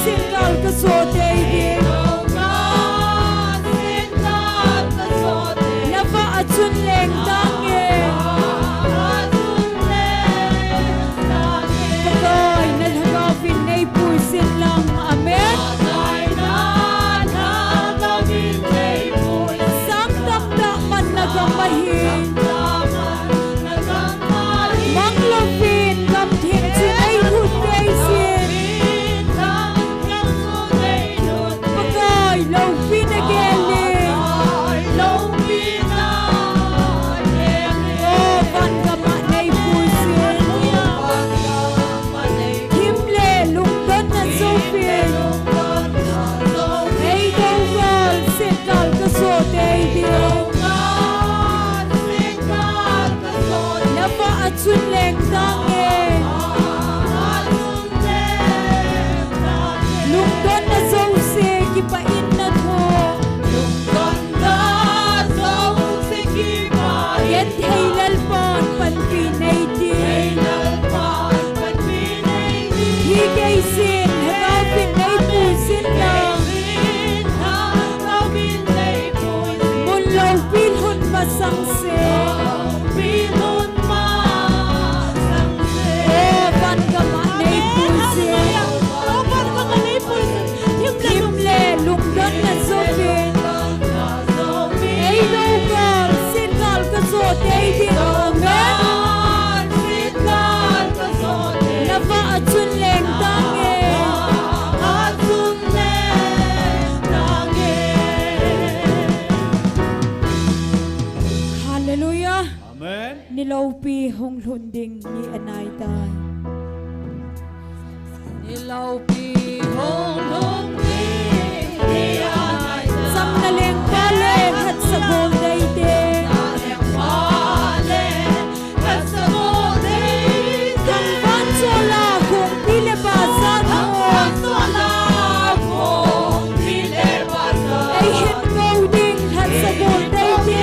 Singal ka so day Nilaupi hong lunding ni Anayday. Nilaupi hong lunding ni Anayday. Sam naling balen at sa bolday din. Naling balen at sa bolday din. Kampan sola kung pilibasan mo. Kampan sola kung pilibasan. Ay hingaw din at sa bolday din.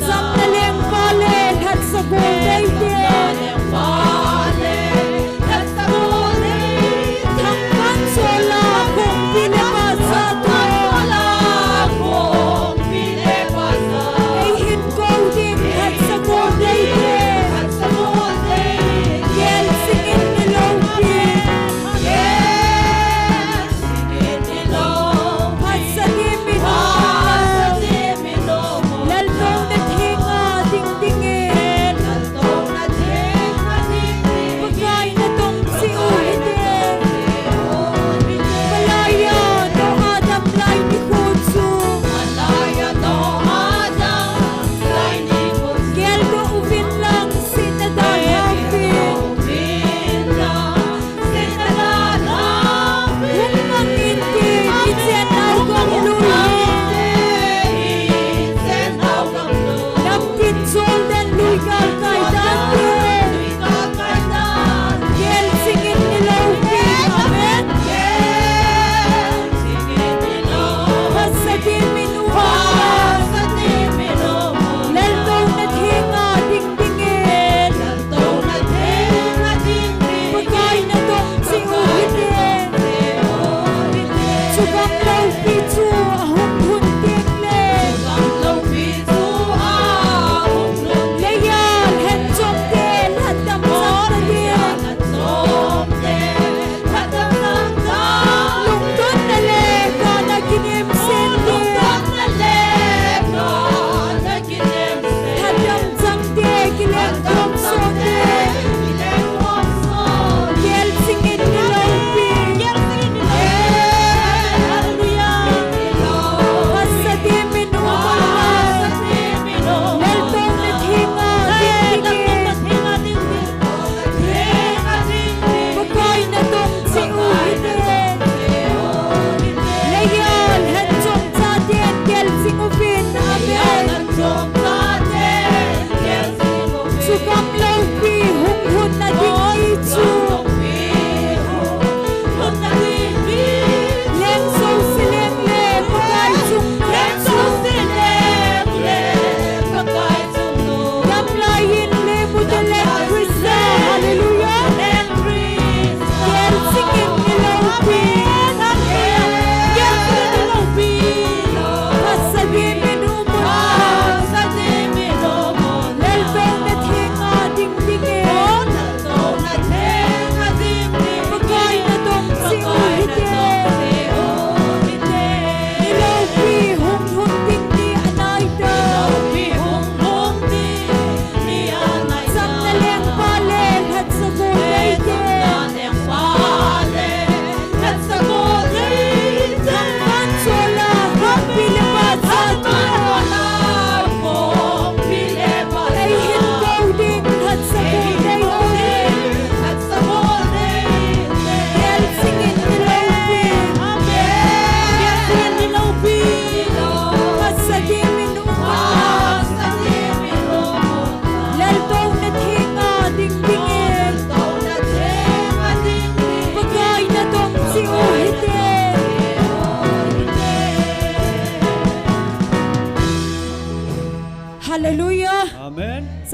Sam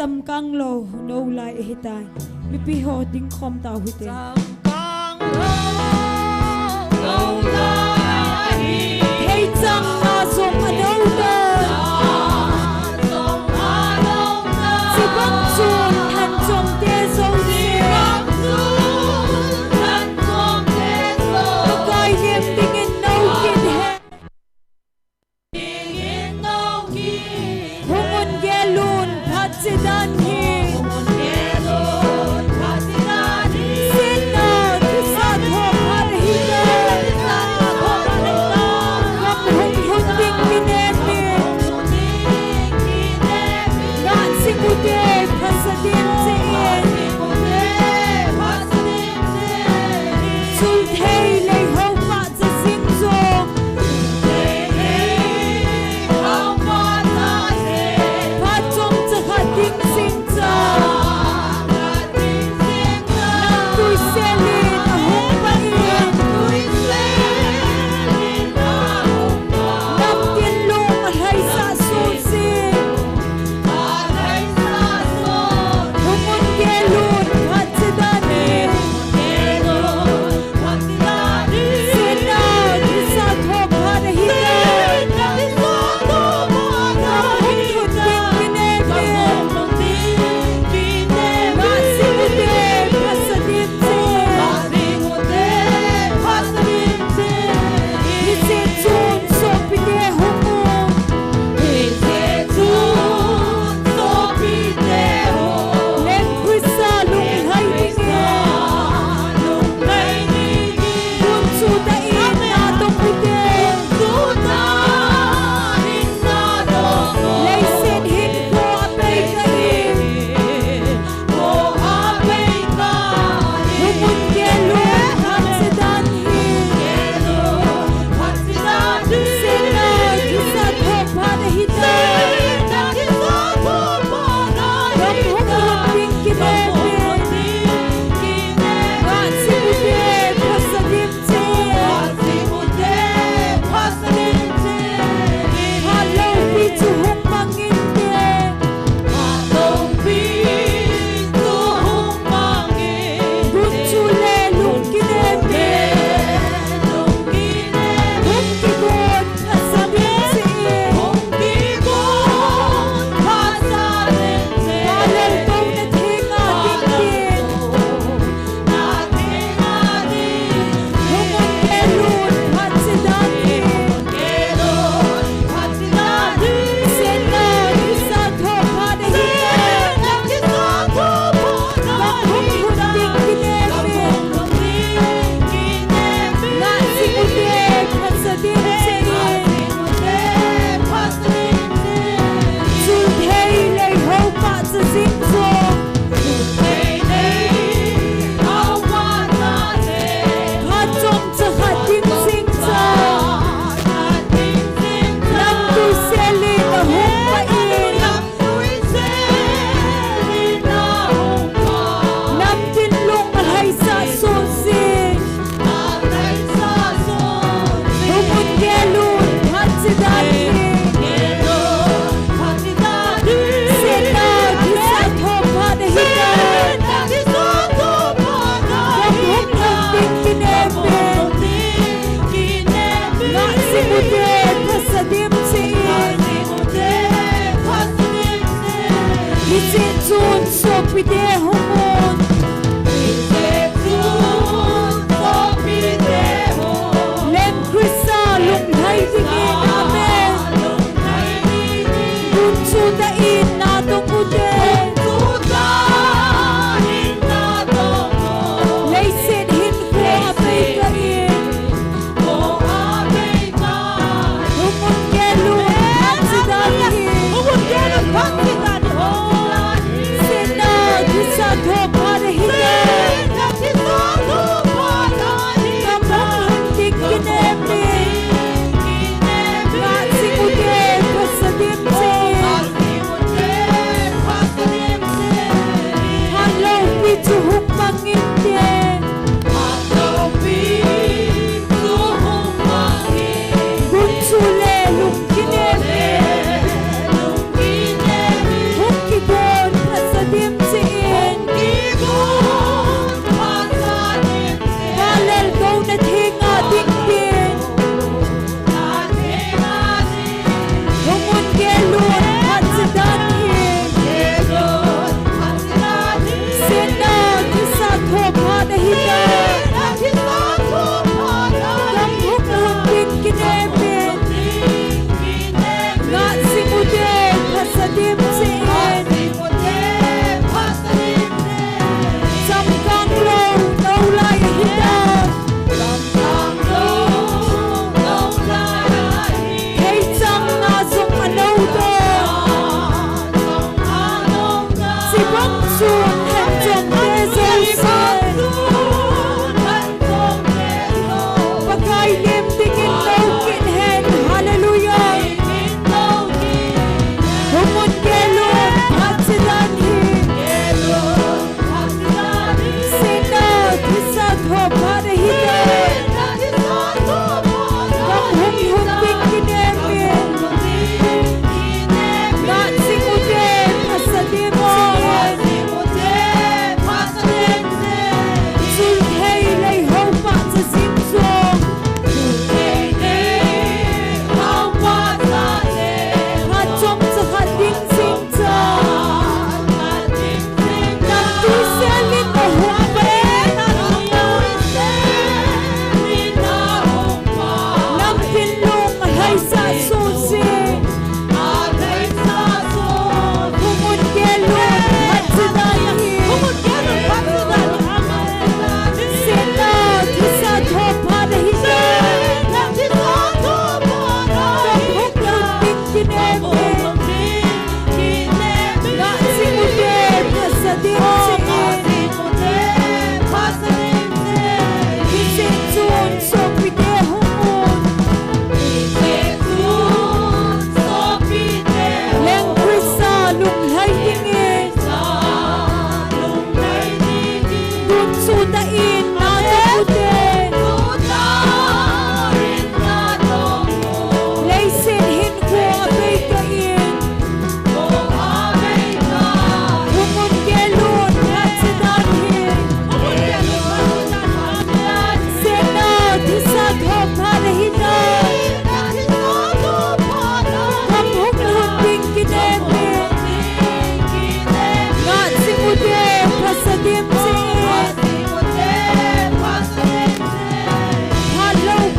cham kang lo no lai hi tai mi pi ho ding khom tau hi te hey chang na som adau da si bang chun than chom te so si kai nem ding in no kin he hungun gelun phatsidan hi sinna thu sa tho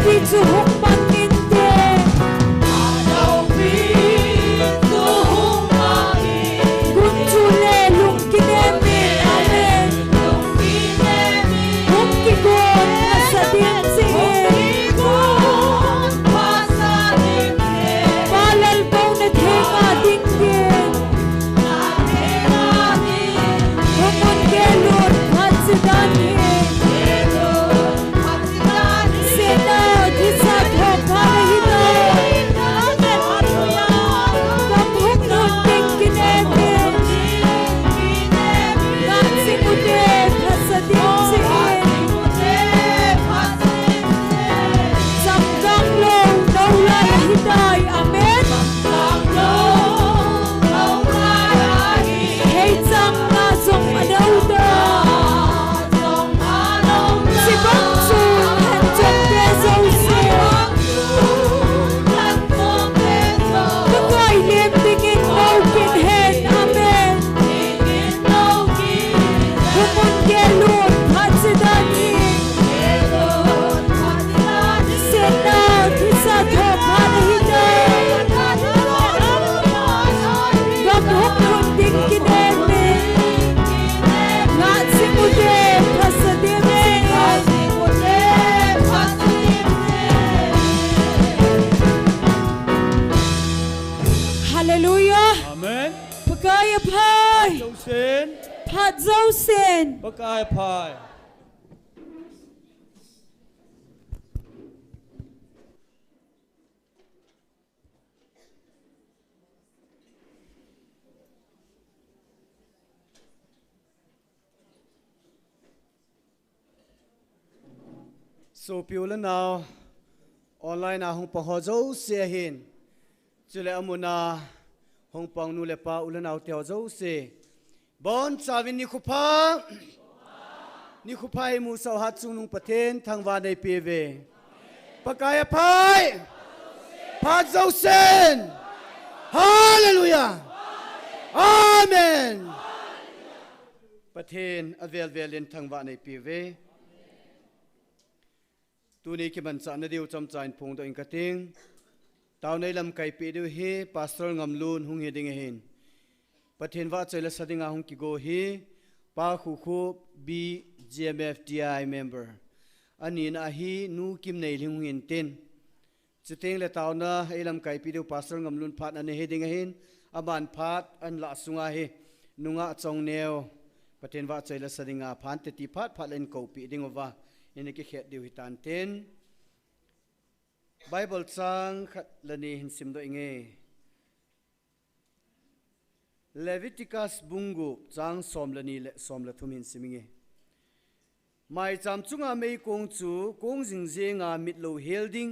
pi chu hung mangin te đâu biết tu hung mangin kun chu le lung kinemi amen lung kinemi hung ki gon asadin singin gon pasadim te balal bau na thenga dingin hungun ke lord phatsidani sena disa thoka hina kam hung nun ting kinemi kam simude phasadin singin samgang lo naulay hiday amen hey sang na song adauda si bang su han chom te zo se the guy live tingin no kin hen amen humun ke lord phatsidani sena disa thoka hiday gam hung nun ting kinemi ngat simude phasadim hallelujah Amen. pagaya pai Dấu xin. phat zau sen Bác ai phai. So piu lên nào. Online na hong pang ho dấu xe hin. Chile amuna hong pang nu le pa ulan au teo dấu xe. Bon savin ni khupa. Ni khupa hi mu sau hat chung nung paten thang va nei pe ve. Pakaya pai. Phat dấu sen. Hallelujah. Amen. Paten avel velin thang va nei pe ve. Tu ni ki ban sa na diu cham chain phung do in ka ting taw nei lam kai pe diu hi pastor ngam lun hung he ding hin pathen wa chela sadinga hung ki go hi pa khu khu b GMFDI member ani na hi nu kim nei ling in tin chiteng le taw na elam kai pe diu pastor ngam lun phat an he ding hin aban phat an la sunga hi nunga chong neo pathen wa chela sadinga phan te ti phat phat len ko pi ding over ini ki khet diu hitan ten Bible chang khat lani hin sim do inge Leviticus bungu chang som lani le som la thum hin siminge mai cham chunga mei kong chu kong jing zenga mitlo helding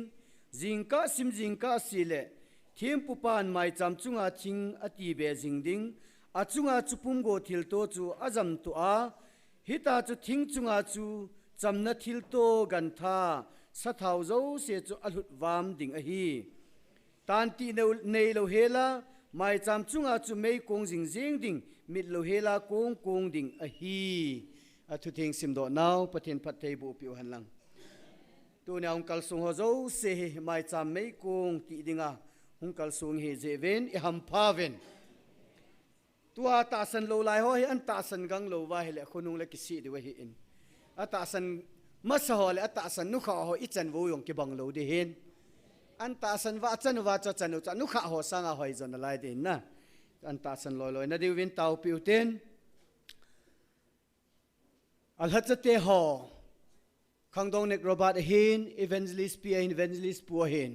jingka sim jingka sile thim pupan mai cham chunga thing ati be jingding achunga chupum go thil to chu azam tu a hita chu thing chunga chu chamna thil to gan tha sa thau zo se chu alut wam ding a hi tan ti nei lo hela mai cham chunga chu mei kong jing jing ding mit lo hela kong kong ding a hi a thu thing sim do now pathen phat thei bu piu han lang tu ne ong kal sung ho zo se mai cham mei kong ti dinga ong kal sung he je ven i ham pha ven tua ta san lo lai ho hi an ta san gang lo wa he le khunung le ki si di wa hi in ata san masahol ata san nu kha ho ichan wo yong ki bang lo de hen an ta san wa chan wa cha chan nu kha ho sanga hoi zon lai de na an ta san loi loi na de win tau piu ten al hachate ho khangdong nek robert hen evangelist pi evangelist pu hen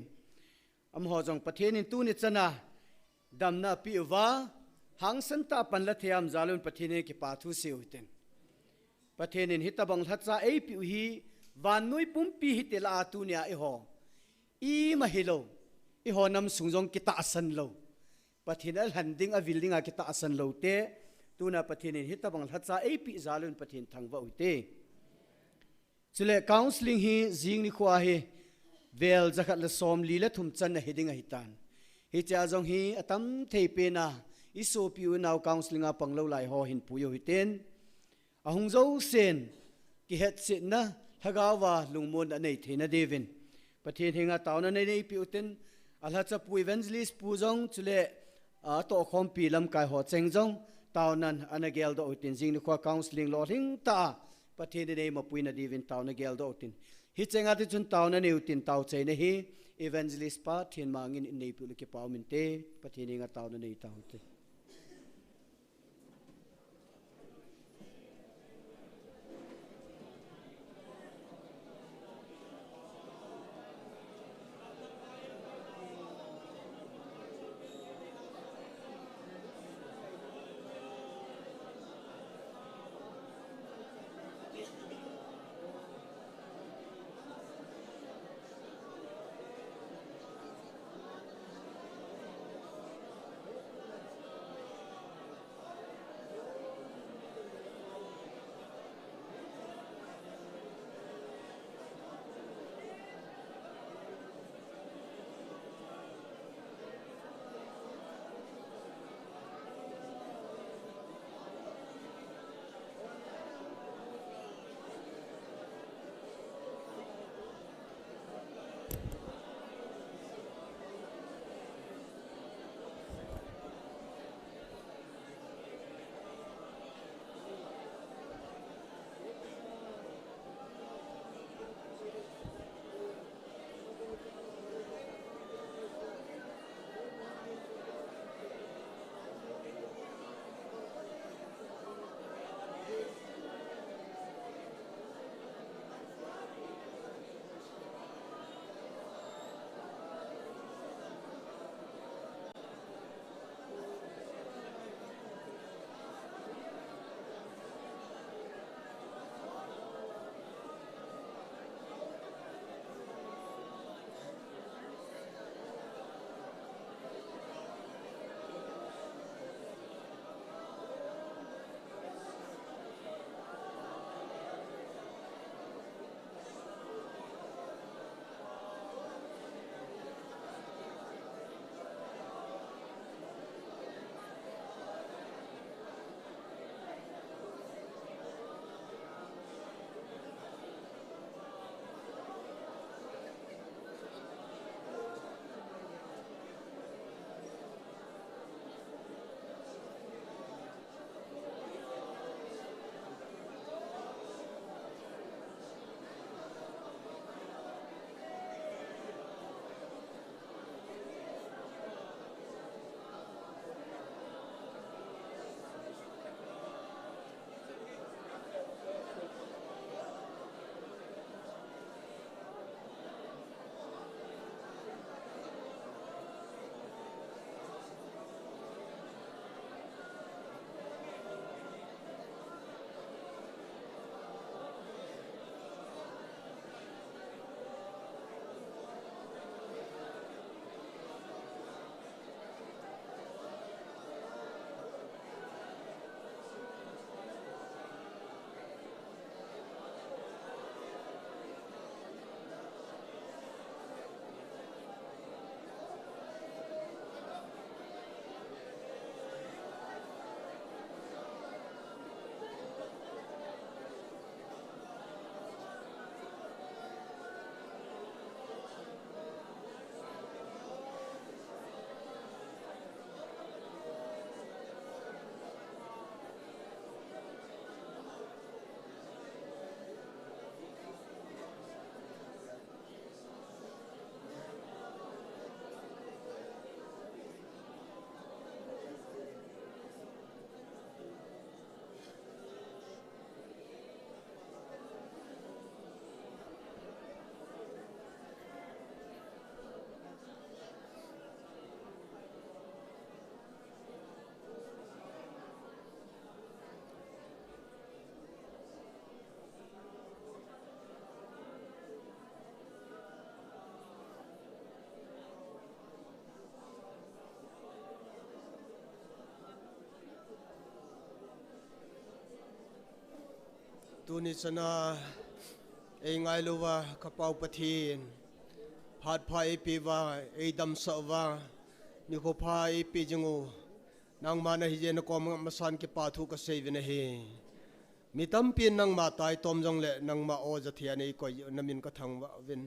am ho jong pathen in tu ni chana damna pi wa hang san ta pan la thiam zalun pathen ki pa thu se uten pathen in hitabang thatcha ei pi hi van nui pum pi hitela tu nia i ho i mahilo i ho nam sungjong kita asan lo pathen al handing a building a kita asan lo te tuna pathen in hitabang thatcha ei pi zalun pathen thangwa uite chile counseling hi jing ni khwa hi vel zakhat la som li la thum chan na heding a hitan hi cha jong hi atam thei pe na iso piu naw counseling a panglo lai ho hin puyo hiten ahung zo sen ki het sit na hagawa lungmon anei thena devin ประเทศหิงาตาวนั้นในปีอุตินอัลฮัจะปูอีเวนต์ลิสปูจงจุเลโตคอมปีลำกายหัวเจงจงตาวนั้นอันเกลโดอุตินจิงนึกว่าคาวส์ลิงลอริงตาประเทศในมาปุยนาดีวินตาวนักเกลโดอุตินฮิตเจงอาทิจุนตาวนั้นในอุตินตาวใจในฮีอีเวนต์ลิสปาเทียนมางินในปีลุกิปาวมินเตประเทศหิงาตาวนั้นในตาวเตตุนิสนาเองไงลูว่าขปาวปะทีนพัดพายปีว่าเอดัมสวานิโคพายปีจงูนางมานะฮิเจนกอมมาสันกิปาทุกเสวินะเฮมีตั้มปีนนางมาตายตอมจงเละนางมาโอจะเทียนอีกอยนามินก็ทังว่าวิน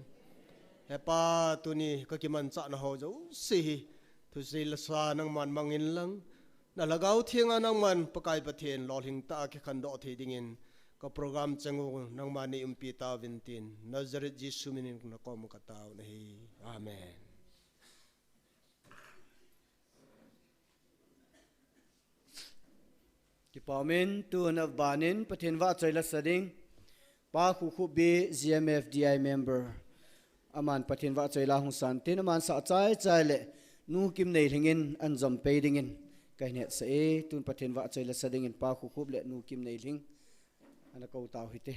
hepa tu ni ka ki man cha na ho zo si thu si la sa nang man mangin lang na lagaw thianga nang man pakai pathen lol hing ta ki khan do thi dingin ka program changu nang mani umpi ta vintin Nazareth Jesu minin na ko mu ka taw na hi amen. Ki paumen tu na banin pathen wa chaila sading pa khu khu be GMF DI member aman pathen wa chaila hung san tin aman sa chai chai le nu kim nei thingin an jom pe dingin kai ne se tun pathen wa chaila sading in pa khu khu le nu kim nei thing ana ko taw hite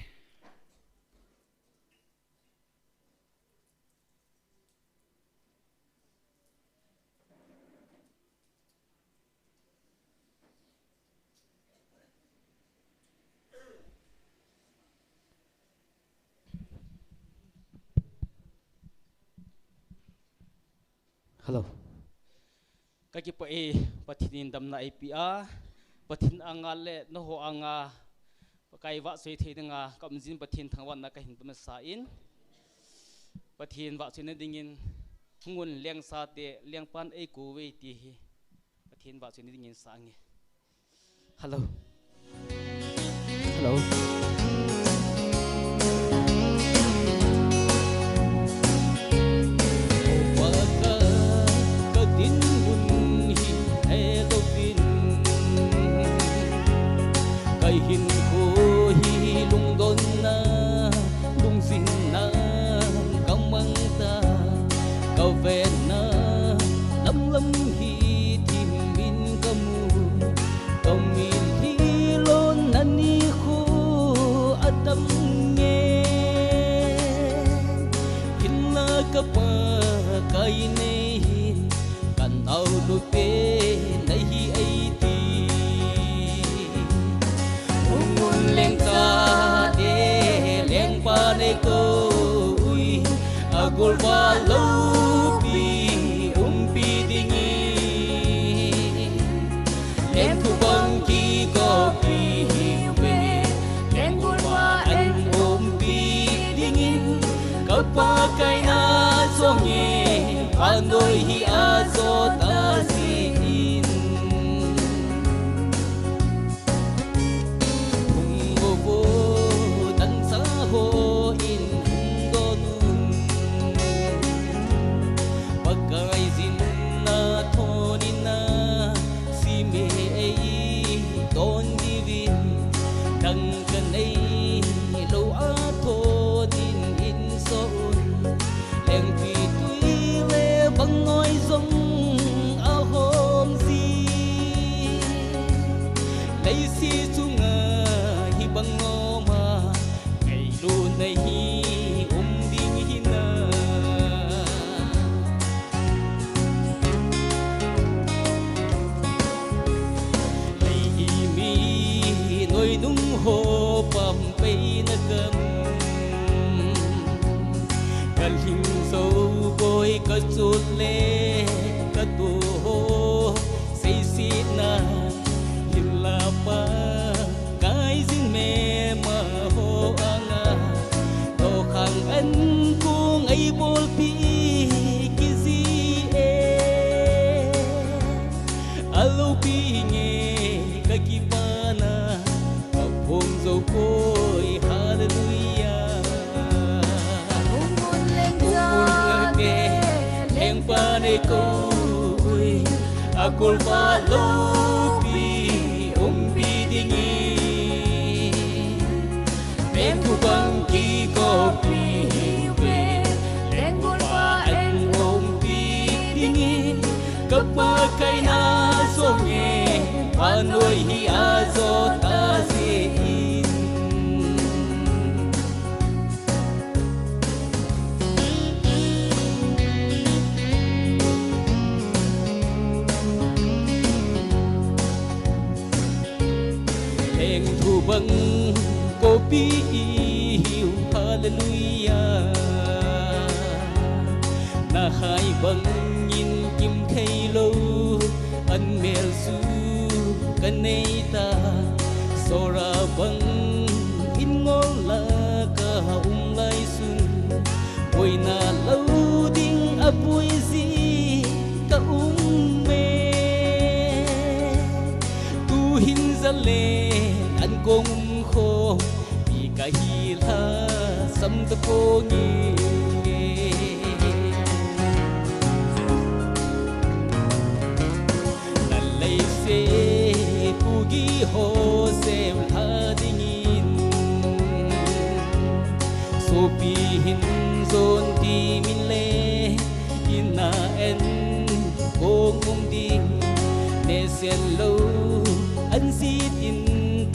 Hello. Kaki po patinin dam na IPA patin anga le no ho anga pakai wa soi the nga kamjin patin thangwan na ka hin pama sa in patin wa soi na dingin hungun leng sa te leng pan ai ku we ti hi patin wa soi na dingin sa nge. Hello. Hello. Hin ko hi lung don na lung sin na kamang ta kau ven na lam lam hi tim min kamu kamin hi lon nani khu adam nge hin na kapa kai nei kan au lu pe nei hi ai leng ta de leng pa ne ko ui agul wa lo pi pi dingi leng thu bang ki ko pi we leng gul wa an pi dingi ka pa kai na song ye andoi hi a so ta si ka chut le ka tu ho sei si na hilla pa kai jin me ma ho anga to khang an kung ai bol pi ki si e alo pi nge ka ki pa na ka phong zo koi hallelujah pane koi akul pa lo pi pi dingi ben ku bang ki ko pi we ben gul pa en pi dingi ka pa kai na so nge anoi hi a zo ta si bang kopi hiu hallelujah na hai bang in kim khai lo an mel su kanei ta sora bang in ngol la ka lai sun oi na lo kahila sam ta ko ngi na lei se pugi ho se ha dingin so pi hin zon ti min le ina en ko ngum ding ne sen lo an si tin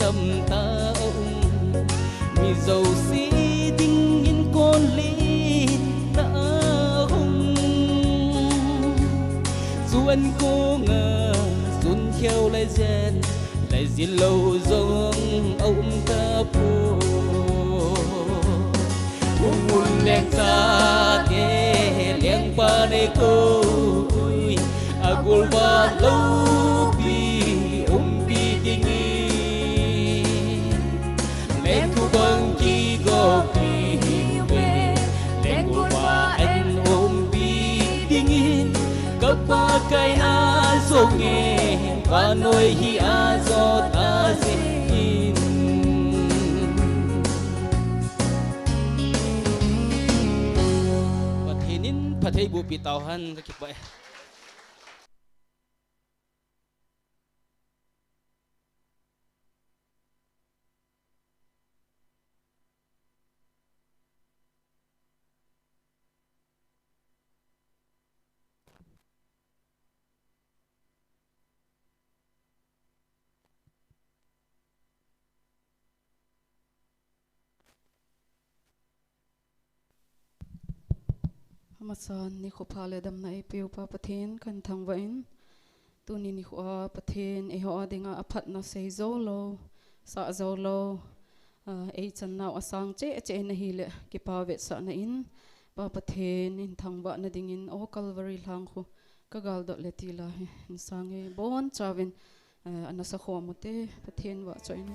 tâm ta mi dầu si đinh in con ly ta hùng dù anh cố ngờ dùn theo lại diện lâu giống ông ta phù buồn đèn ta nghe đèn ba này côi agul ba lâu bi bi ding lên thu băng chi go pi về lên ngủ qua anh ôm bi dingin cấp ba cây na so nghe và nỗi hi a do ta xin và thế nín phát thấy bu pi tàu han cái vậyมาสอนนี่ขอพาเลยดำในเปียวปาประเทศกันทางวันตัวนี้นี่ขอประเทศไอหัวดิ่งอภัตนาเซโซโลสะโซโลไอจันนาวอสังเจเจนฮิเลกิปาเวสะนอินปาประเทศนินทางบ้านดิ่งอินโอคัลวารีลังคูก็กาลดเลติลาหินสังเอบอนจาวินอันนั้นสักหัวมุเตประเทศว่าจอยน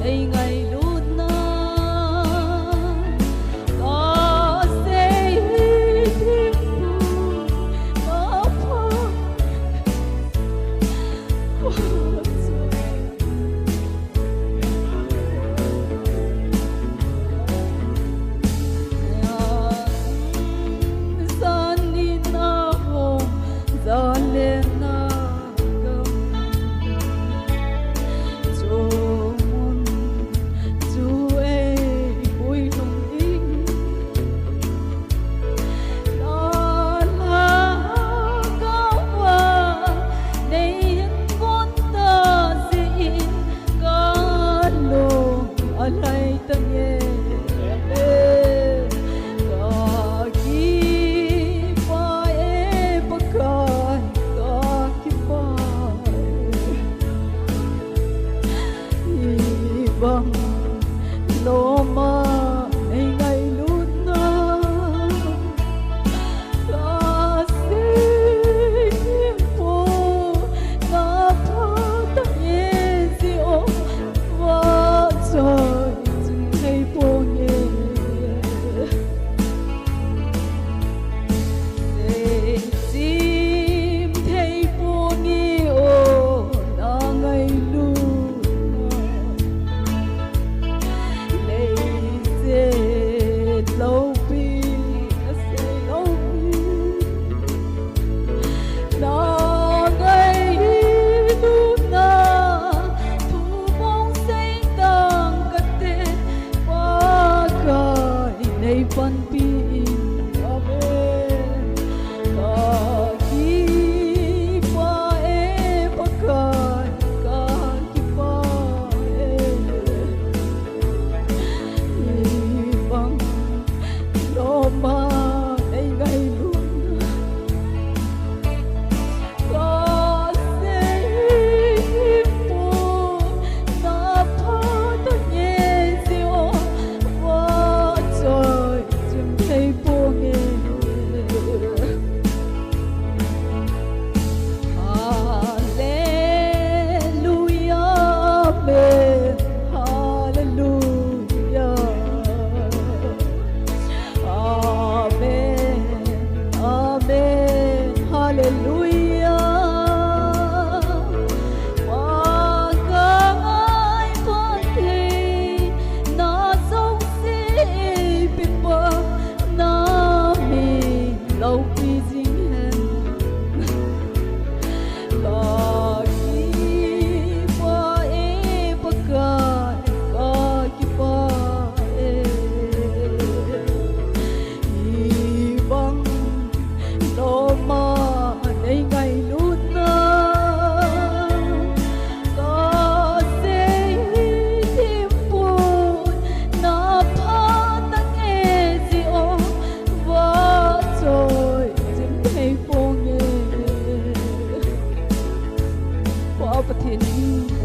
Hãy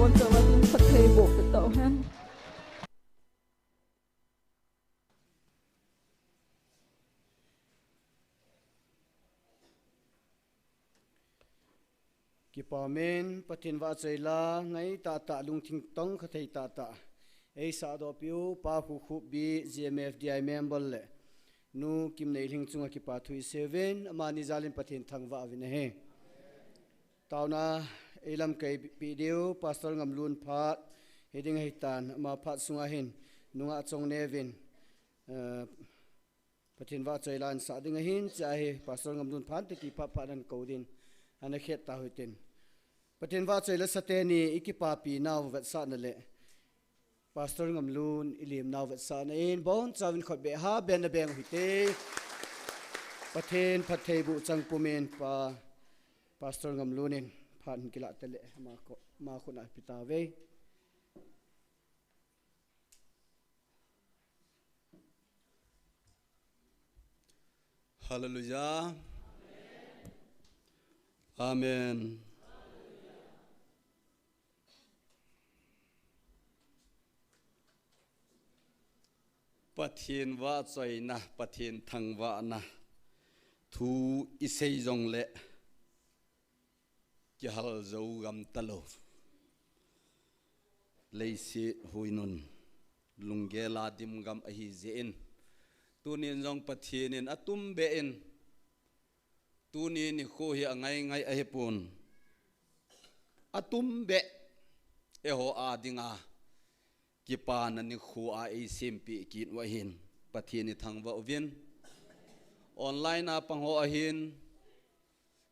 buồn cho vẫn phật thầy bộ tự tạo hen Kipa men patin va chaila ngai ta ta lung thing tong kha thei ta ta ei sa do piu pa khu khu bi GMFDI member le nu kim nei ling chunga kipa thui 7 amani zalin patin thangwa avine he tauna elam kai video pastor ngamlun phat heding heitan ma phat sunga hin nunga chong nevin patin va chailan sa ding hin cha he pastor ngamlun phat ti pa pa nan kodin ana khet ta hoitin patin va chaila sateni ikipa pi naw vet sa na le pastor ngamlun ilim naw vet sa na in bon chawin khot be ha ben beng hite pathen phathei bu changpumen pa pastor ngamlunin phan kila tele ma khona pita ve Hallelujah. Amen. Pathin wa choi na pathin thang wa na thu isei jong le ki hal zo gam talo leisi huinun lungge la dim gam a hi zein tunin jong pathin in atum be in tuni ni kho hi angai ngai a hepun atum be e ho a dinga ki pa na ni khu a e simpi kin wa hin pathin ni thangwa ovin online a pang ho a hin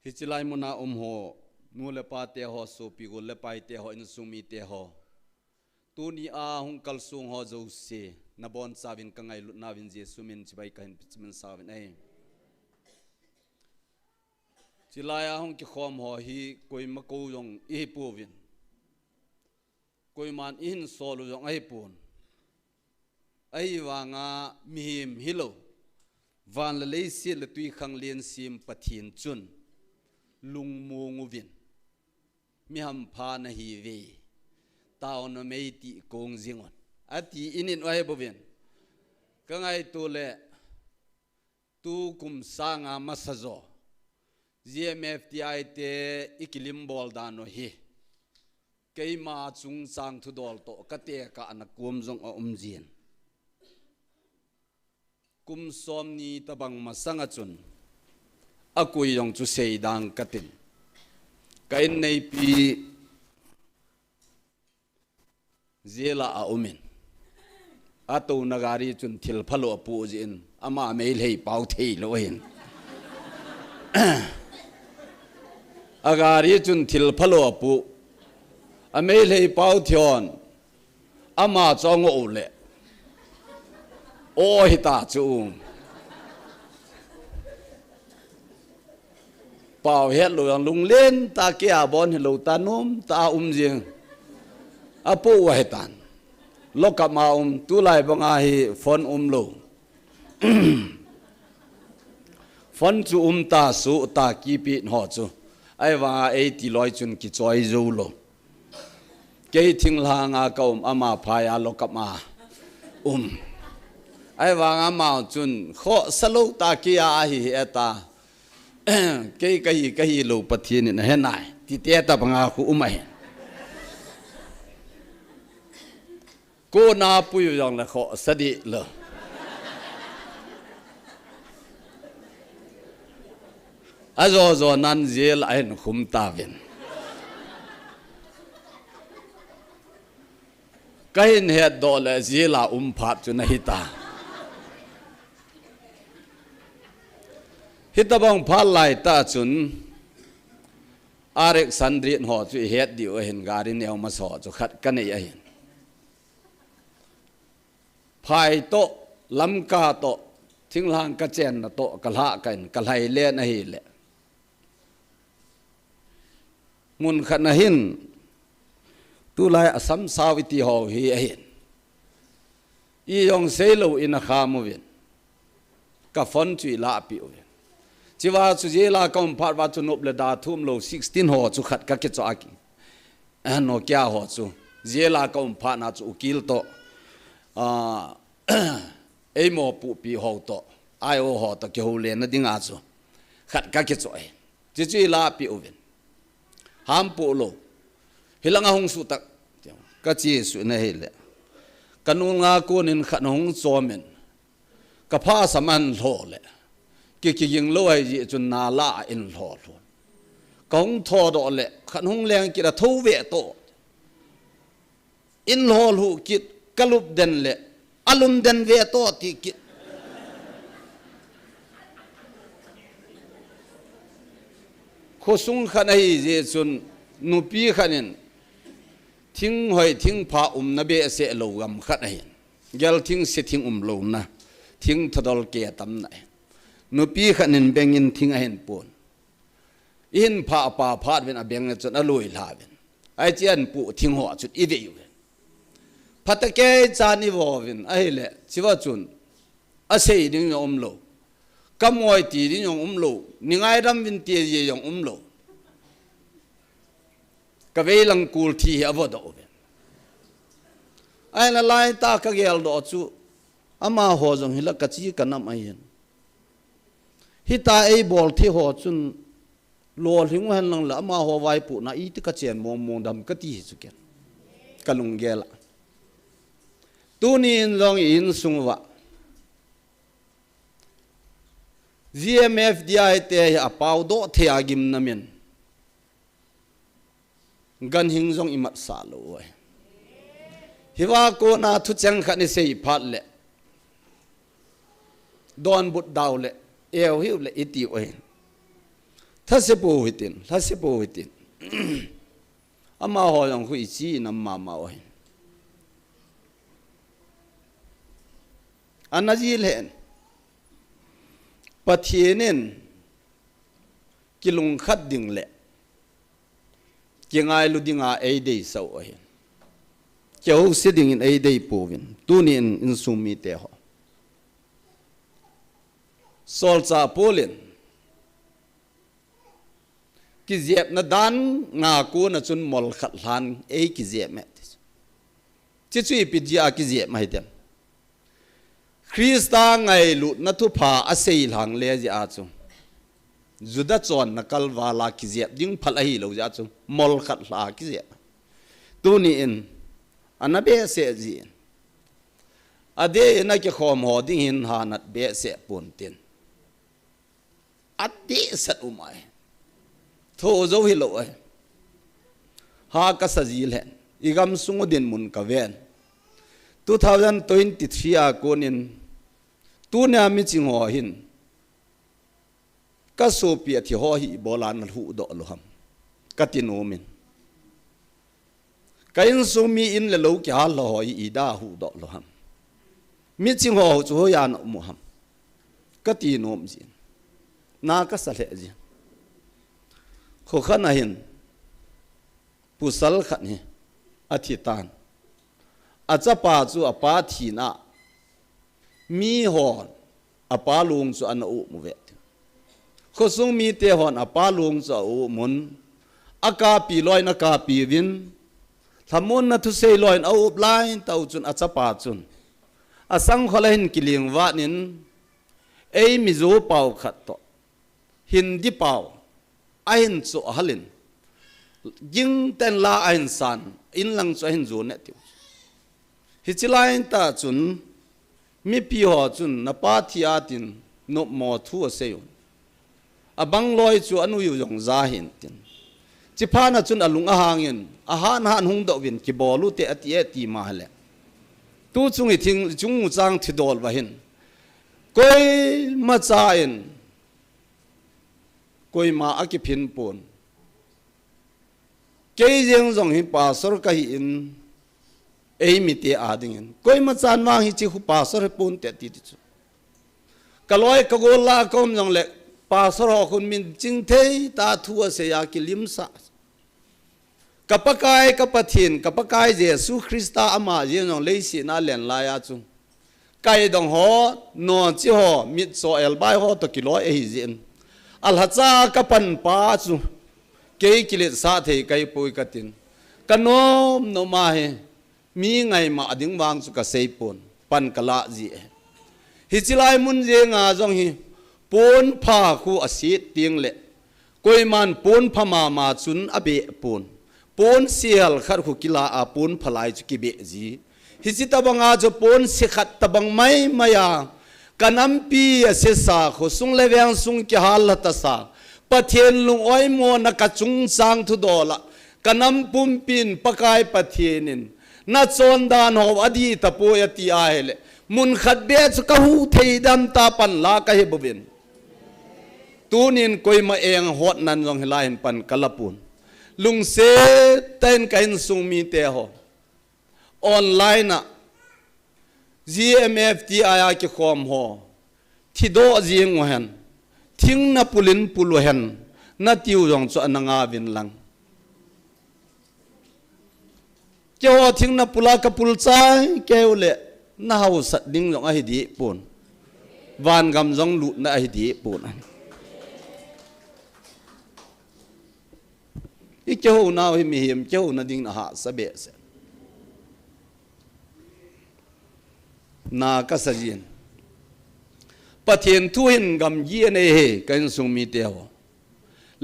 hichilai muna ho nu le pa te ho so pi go le pai te ho in sumi te ho tuni a hung kal sung ho zo se na bon savin kangai lut na vin je sumin chibai kan pichmin savin ai chilaya hong ki khom ho hi koi ma ko yong i povin koi man in solo yong ai pun ai wanga mihim hilo van le le si le tui khang lien sim pathin chun lung mongu vin mi ham pha na hi ve taw no mei ti kong zingon ati inin wai bovin kangai tu le tu kum sanga masazo GMFDI te ikilim bol dano hi keima chung sang thu dol to kate ka na kum jong a umjin kum som ni tabang masanga chun akui yong chu sei dang katin kain nei pi zela a umin ato nagari chun thil phalo pu jin ama mail hei pau thei lo hin agari chun thil phalo pu amei lei pau thion ama chong o le o hita chu pau het lo yang lung len ta kia bon lo ta nom ta jing apu wa hetan lokama tu lai banga hi phone lo phone chu ta su ta ki pi ho chu ai wa ai ti loi chun ki choi zo lo ke thing la nga kaum ama phaya lokama ai wa nga ma chun kho salo ta ki a hi eta ke kai lo pathin ni he nai ti te ta banga khu umai cô na pui yong la kho sadi lo azo nan zel ain khum ta vin kain he do le zela phat chu na hita bang phal lai ta chun arek sandrian ho chu het di o hen garin neu ma so chu khat kan ei a hin phai to lam ka to thinglang ka chen na to kalha kan kalhai le na hi le mun khana hin tu lai asam sawiti ho hi a hin i yong selo in a khamu vin ka fon chui la pi o chiwa chu je la kom phat wa chu nop le da thum lo 16 ho chu khat ka ke cho aki no kya ho chu zela kom pha na chu kil to ei mo pu pi ho to ai o ho to ke ho le na dinga chu khat ka ke choi chi chi la pi uven ham pu lo hilanga hong su tak ka chi su na hele kanul nga ko nin khat hong chomen ka pha saman lo le ki ying lo ai ji chun na la in lo lo kong tho do le khat hong leng ki da tho ve to in lo lu ki kalup den le alum den ve to ti ki khosung khan ai je chun nupi khanin thing hoi thing pha na be se lo gam khat ai gel thing se thing lo na thing thodol ke tam na nupi khanin bengin thing a hen pon in pha pa phat ven a beng na chun a loi la ven ai chian pu thing ho chut i ve yu phatake chani wo vin ai le chiwa chun a sei ding om lo kamoi ti ding om lo ningai ram vin ti ye yong om lo ka ve lang kul thi avo do ven ai la lai ta ka gel do chu ama ho jong hila ka chi kanam ai hen hi ta ei bol thi ho chun lo hling han lang la ama ho vai pu na i ti ka chen mom mom dam ka ti chu ken kalung gela tunin long in sungwa GMF dia te a pau do the agim namen gan hing jong imat sa lo ai hiwa ko na thu chang khani sei phat le don but daw le eo hiu le iti oi thase po hitin ama ho yong hui chi nam ma ma oi anajil hen pathienen kilung khat ding le kingai lu dinga ei dei so oi keu sitting in ei dei povin tunin in sumi te ho solcha polin ki zep na dan nga ko na chun mol khat hlan ei ki zep me chi chui pi dia ki zep mai dem Krista ngai lu na thu pha a sei lang le ji a chu juda chon na kalwa la ki zep ding phal a hi lo ja chu mol khat la ki zep tu ni in anabe se ji ade na ki khom ho ding hin ha nat be se pon tin ati sat umai tho zo hi lo ai ha ka sa ji le igam sungu din mun ka ven 2023 a konin tu na mi ching ho hin ka so pi thi ho hi bolan hu do lo ham ka ti no min ka in so mi in le lo kya lo ho i da hu do lo ham mi ching ho chu ho ya no mu ham ka ti no mi jin na ka sa le ji kho khana hin pusal khan hi athi tan achapa chu apa thina mi hon apa lung chu an u mu ve khosung mi te hon apa lung chu u mun aka pi loi na ka pi win thamun na thu sei loi au line tau chun achapa chun asang kholain kiling wa nin ei mi zo pau khat to hindi pau ain chu halin jing ten la ain san in lang chu hin zo ne ti hichilain ta chun mi pi ho chun na pa thia tin no mo thu aseyo abang loi chu anu yu jong za hin tin chi pha na chun alung a hangin a han han hung do win ki bolu te ati ati ma hale tu chung i thing chung chang thi dol wa hin koi ma cha in koi ma a ki phin pon ke jeng jong hi pa sor ka hi in ei mi te adingen koi ma chan wang hi chi khu pa sor pun te ti chu kaloi ka go la kom jong le pa sor ho khun min ching thei ta thu se ya ki lim sa kapakai kapathin kapakai jesu krista ama je jong le si na len la ya chu kai dong ho no chi ho mit so el bai ho to ki loi ei jin al ha cha ka pan pa chu ke ki le sa thei kai poi ka tin กันโนมโนมาเฮมีไงมาอดิ้งวางสุกเสยปนปันกะละจีฮิจิไลมุนเจงาจงฮิปนพาคูอสิเตียงเละกุยมันปนพมามาจุนอเบปนเสียลขัดขุกิลาอาปนพลายจุกิเบจีฮิจิตบังอาจปนสิขัดตบังไม่มายากันอัมปีเสสาขุสุงเลเวงสุงกิฮัลลัตสาปะเทียนลุงอ้อยโมนักจุงสางทุดอละกันอัมปุ่มปินปะกายปะเทียนินนัดโซนดานหอบอดีตะโพยตีอาเฮเลมุนขัดเบียสกะหูเทดัมตาปันลากะเฮบเวนตูนินกุยมาเองหดนันจงเฮลาเห็นปันกะละปุนลุงเสเต้นกันสุงมีเตหอออนไลน์นะ GMFTI กิขอมหอที่โดจีงวหันทิ้งนับปุลินปุลวหันนัดติวจงจวนงาวินลังเจ้าทิ้งนับปุลากปุลใจเกวเละน่าหัวสัตดิ้งจงอหิดีปุนวานกำจงลุน่าอหิดีปุนอีเจ้าหน้าให้มีหิมเจ้าหน้าดิ้งน่าหาสเบสนากัสจินปะเทียนทุหินกำยีนเอกันสุมีเตียว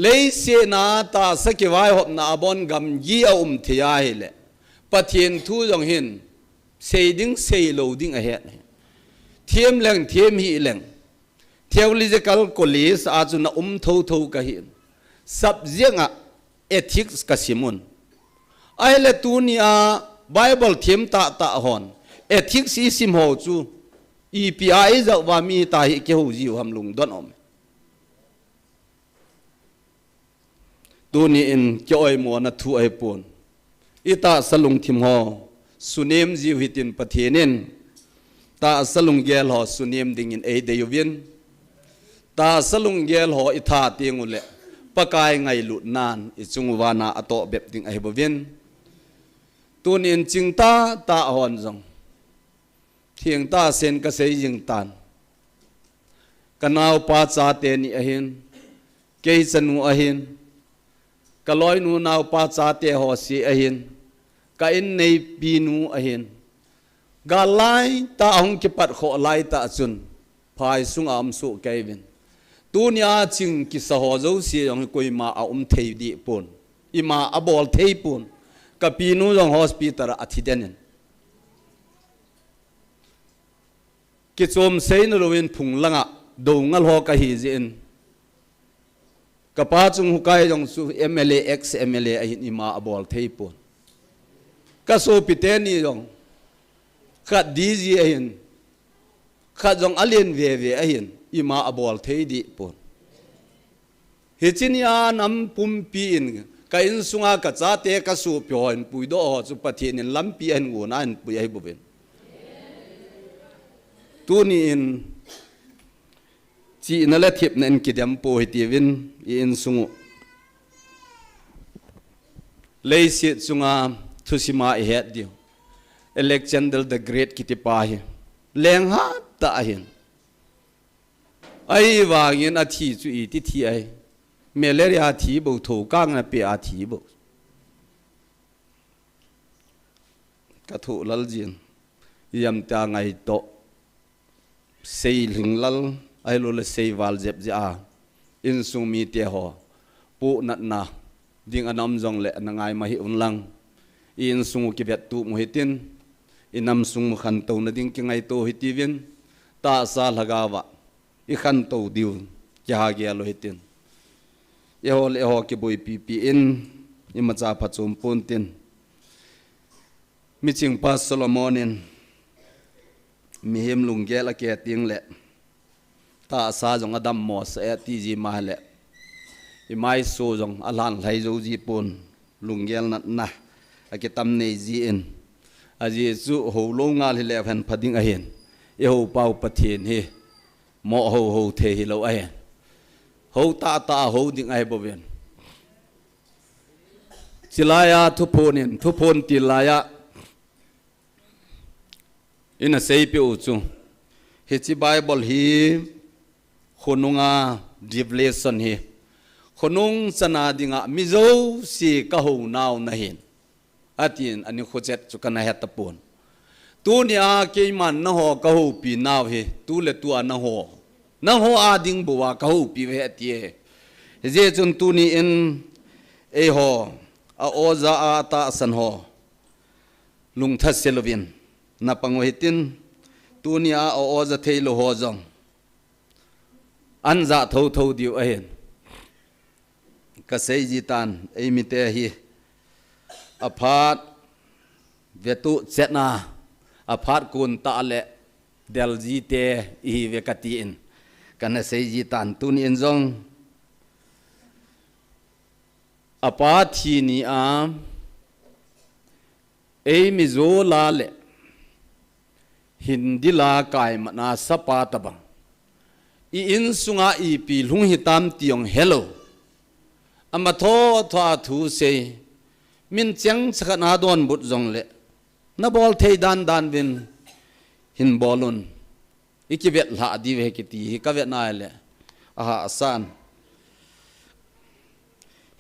เลยเสียนาตาสกิวายหอบนาบอนกำยีเอาเทียเฮเลปะเทียนทุจงหินเสดิ้งเสโลดิ้งอาเหตุเทียมแหลงเทียมหีแหลงเทียวลิจิคัลโคลีสอาจุนทูกะหินสับเจียงอะเอทิกส์กสิมุนไอเลตูนีอาไบเบิลเทียมตาหอนเอทิกส์สิมโหจู EPI จะว่ามีตาหิเกี่ยวจิวหำลุงดอนอมตัวนี้อินเกี่ยวไอมัวนัททูไอปนอิตาสลุงทิมหอสุเนมจิวหิตินปะเทนินตาสลุงเกลหอสุเนมดิ่งอินเอเดยวินตาสลุงเกลหออิธาเตียงอุเลปะกายไงลุนานอิจุงวานาอโตเบ็บดิ่งไอบวินตัวนี้อินจิงตาหอนจงเทียงตาเซนกเสยยิงตันกันเอาปาจาเตนิอหินเกยจนูอหินกลอยนูนาวปาจาเตหอสีอหินกอินในปีนูอหินกาไลตาองกิปัดขอไลตาจุนพายสุงอามสุเกวินตูนีอาจิงกิสหอเจ้าเสียงกุยมาอาเทยดีปนอิมาอบอลเทยปนกับปีนูจงฮอสปิตาลอธิเดนินกิจอมเซนโรวินพุงลังะดงงัลฮอกะฮีจินกับป้าจุงหุกายจงสู MLA X MLA ไอหินอิมาอบอลเทยปนก็สูปิเตนี่จงขัดดีจีไอหินขัดจงอเลียนเวไอหินอิมาอบอลเทยดีปนเฮจินียานำปุ่มปีนก็อินสุงากะจ้าเตกสูปอยนปุยโดอจุปะเทนินลำปีอันงูนันปุยไอบุเบนตัวนี้อินจีนั่นแหละทิพย์นั่นกิดยำโปหิตีวินอินสุงเลยสิสุงาทุสิมาเหตุเดียวอเล็กซานเดอร์เดอะเกรทกิติปาหิแรงหาตาหินไอ้วางินอาทิจุอีที่ที่ไอเมเลเรียอาทิบุถูกางนะเปียอาทิบุกระถูลัลจินยำตาไงโตเสียหลิงลัลไอโลเลเสียวาลเจ็บจ้าอินสุมีเตียหอปูนัดนาดิ่งอนำจงเละนางไงมาหิอุนลังอินสุงกิเวตตุมุหิตินอินำสุงมุขันโตนดิ่งกิไงโตหิติวินตาซาลกาวะอิขันโตดิวจะหาเกียโลหิตินเอโฮเลโฮกิบุยปีอินอิมาจาพัดจุมปุนตินมิจิงปัสโซโลมอนินมีเฮมลุงแกละแกติงเละตาซาจงอดัมมอสเอตีจีมาเละอิไม่โซจงอลันไหลจูจีปนลุงแกนัดนะอากิตัมเนจีอินอาจีจูโฮลงาลิเลฟันพัดิงอาเห็นเอโฮเป่าปะเทียนเฮหมอโฮเทฮิโลอาเห็นโฮตาโฮดิงไอบ่เวนจิลายาทุพนินทุพนติลายาอินเซย์พิวจูเฮจิไบเบิลฮีคนงาดิฟเลสันฮีคนงสนาดิงะมิโซสีกะหูนาวนะเห็น atin ani khojet chu kana het tapon tu nia ke man na ho ka hu pi naw he tu le tu na ho a ding buwa ka hu pi ve tie je chun tu ni in e ho a oza a ta san ho lung tha selovin na pangohitin tu nia a oza theilo ho jong an za tho diu a hen ka sei ji tan ei mi te hi aphat vetu chetna aphat kun ta le del ji te I ve kati in kana sei ji tan tun in jong aphat hi ni a ei mi zo la le hindi la kai mana sapa tabang I in sunga I pi lung hitam tiong hello ama tho thu se min chang sakana don but jong le na bol thei dan win hin bolun ikivet la di ve kiti ka vet na le aha san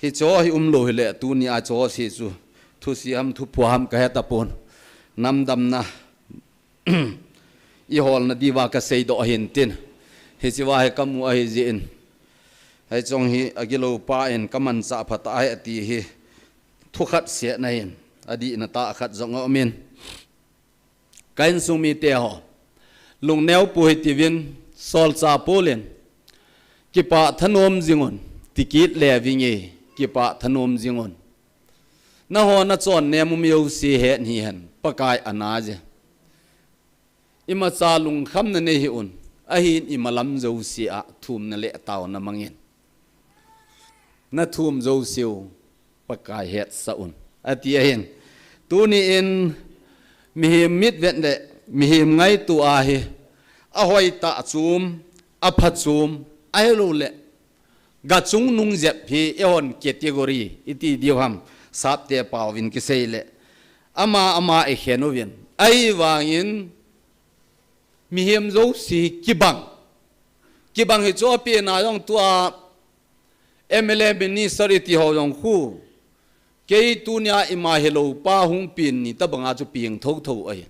hi cho hi lo hi le tu ni a cho si chu thu si am thu puam ka heta pon nam dam na I hol na diwa ka sei do hin tin hi chi wa he kamu a hi jin hai chong hi agilo pa en kaman sa phata ai ati hi thu khat se na hin adi na ta khat zong omin kain sumi te ho lung neu pu hi tivin sol cha polen ki pa thanom jingon tikit le winge ki pa thanom jingon na ho na chon ne mu miu si he ni han pakai anaje ima cha lung kham na ne hi un a hin imalam zo si a thum na le taw na mangin na thum zo siu pakai het sa un ati hen tu ni in mi mit vet le mi ngai tu a hi a hoi ta chum a phat chum ai lo le ga chung nung jep hi eon category iti diwam sap te pawin ki seile ama e henovin ai wangin mi hem zo si kibang hi cho pe na yong tua MLA ministry ti ho yong khu ke tu nya ima hello pa hung pin ni ta banga chu pieng tho ai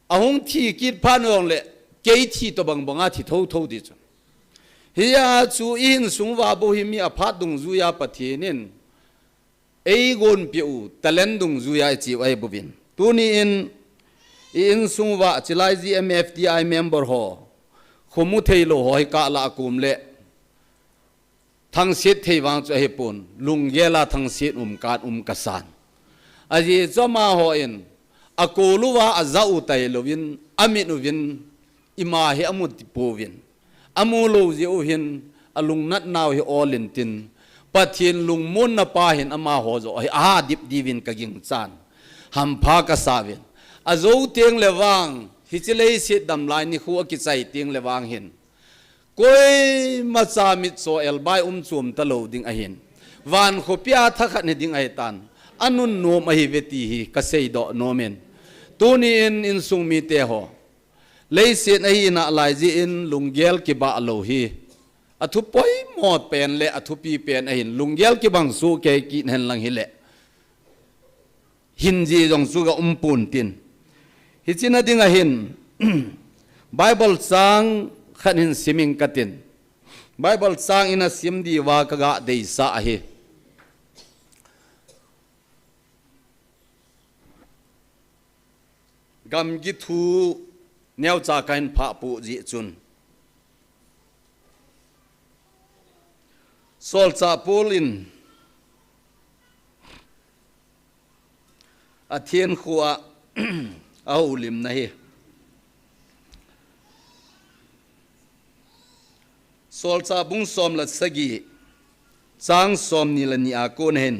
ahung thi kit phan yong le ke thi to banga thi tho di chu hiya chu in sung wa bo hi mi aphat dung zu ya pathinin ei gon piu talent dung zu ya chi ai bovin tu ni in sung wa chilai GMFTI member ho khomu theilo hoi ka la kum le thang sit thei wang chu he pon lunggela thang sit kat kasan aji choma ho in akoluwa azau tai lovin aminuvin ima he amut povin amulo je o hin alung nat naw hi olin tin pathin lung mon na pa hin ama ho zo a dip divin ka ging chan ham pha ka savin azo teng lewang hichilei sit dam lai ni khu ki chai teng lewang hin koi macha mit so el bai chum ta lo ding a hin van khopia thakhat ne ding ai tan anun nom a hi veti hi ka sei do nomen tuni in sung mi te ho lei sit a hi na lai ji in lunggel ki ba lo hi athu poi mo pen le athu pi pen a hin lunggel ki bang su ke ki hen lang hi le hin ji jong su ga pun tin hi china ding a hin Bible sang khanin siming katin Bible sang ina sim di wa kaga dei sa hi gam gi thu neo cha kain pha pu ji chun sol cha polin athien khuwa au lim na hi sol cha bung som la sagi chang som ni la ni a kon hen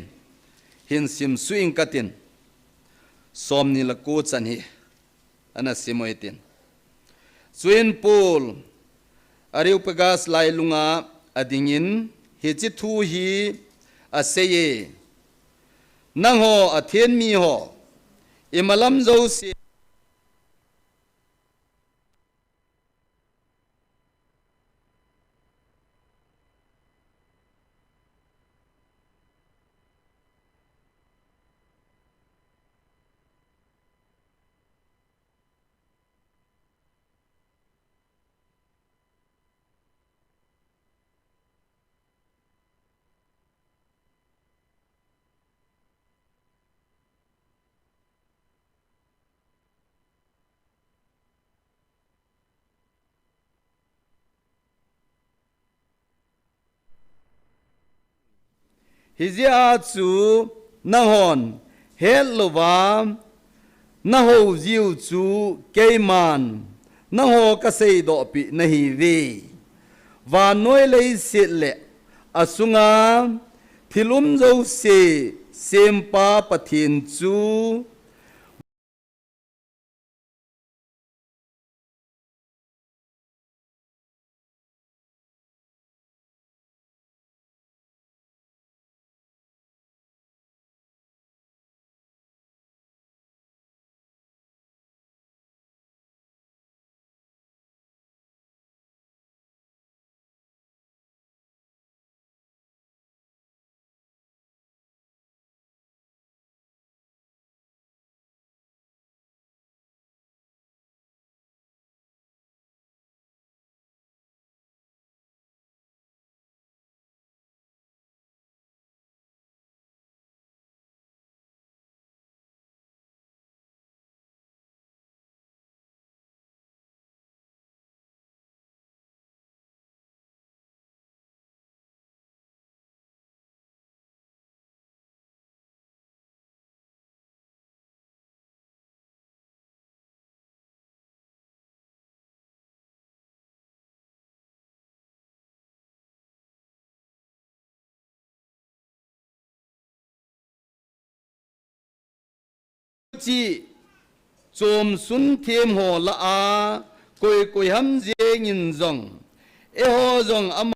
hin sim suing katin som ni la ko chan hi ana simoitin suin pol ariu pagas lai lunga adingin hi chi thu hi aseye nang ho athen mi ho imalam zo si hizia chu na hon helova na ho ziu chu keiman na ho ka sei do pi na hi ve và noi lấy sit le asunga thilum zo se sempa pathin chu chi chom sun thiêm hồ la a koi ham je ngin zong e ho zong am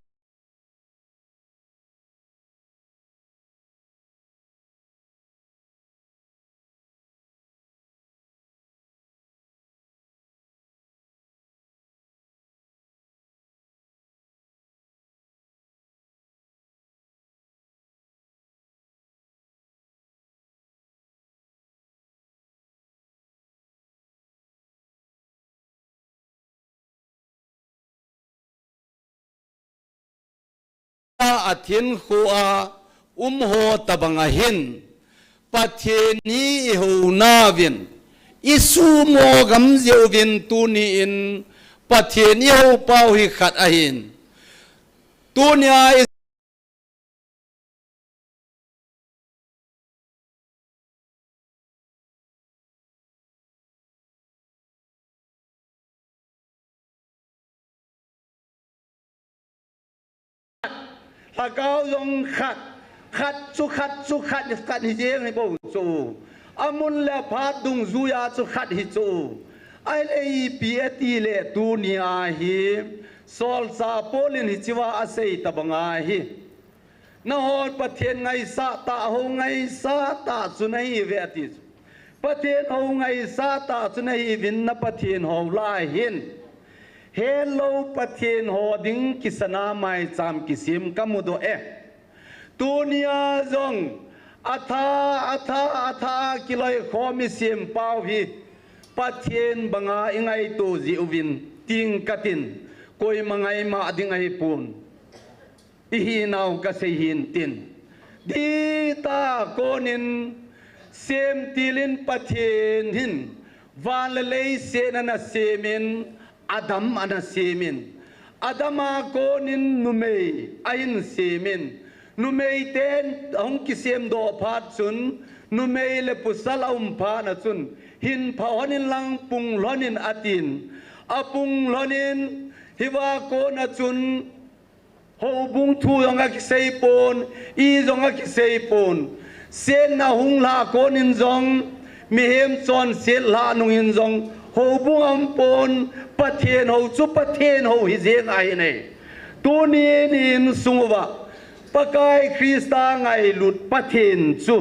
a thiên khua ho tabanga hin pathe ni ho na vin isu mo gam zeu vin tu ni in pathe ni ho pau hi khat a hin tu nia ta cao dòng khát hi giếng hay bầu chu amun la phat dung zuya chu khát hi chu ai lei pieti le tu nia hi sol sa polin hi chiwa asei tabanga hi na hol pathen ngai sa ta ho ngai sa ta chu nei ve ti pathen ho ngai sa ta chu nei vin na pathen ho lai hin hello pathen ho ding kisana mai cham kisim kamudo e tunia zong atha kiloi khomi sim pau hi pathen banga ingai to ji uvin ting katin koi mangai ma ding ai pun ihi nau ka sei hin tin di ta konin sem tilin pathen hin van lei se na semin Adam ana semin Adama konin numei ain semin numei ten hong kisem do phat chun numei le pusal pha na chun hin phaonin lang pung lonin atin apung lonin hiwa ko na chun ho bung thu yonga kisei pon I zonga kisei pon sen na hung la konin zong mi hem chon sel la nung hin zong ho bung am pon pathen ho chu pathen ho hi jeng ai nei tu ni nin sungwa pakai krista ngai lut pathen chu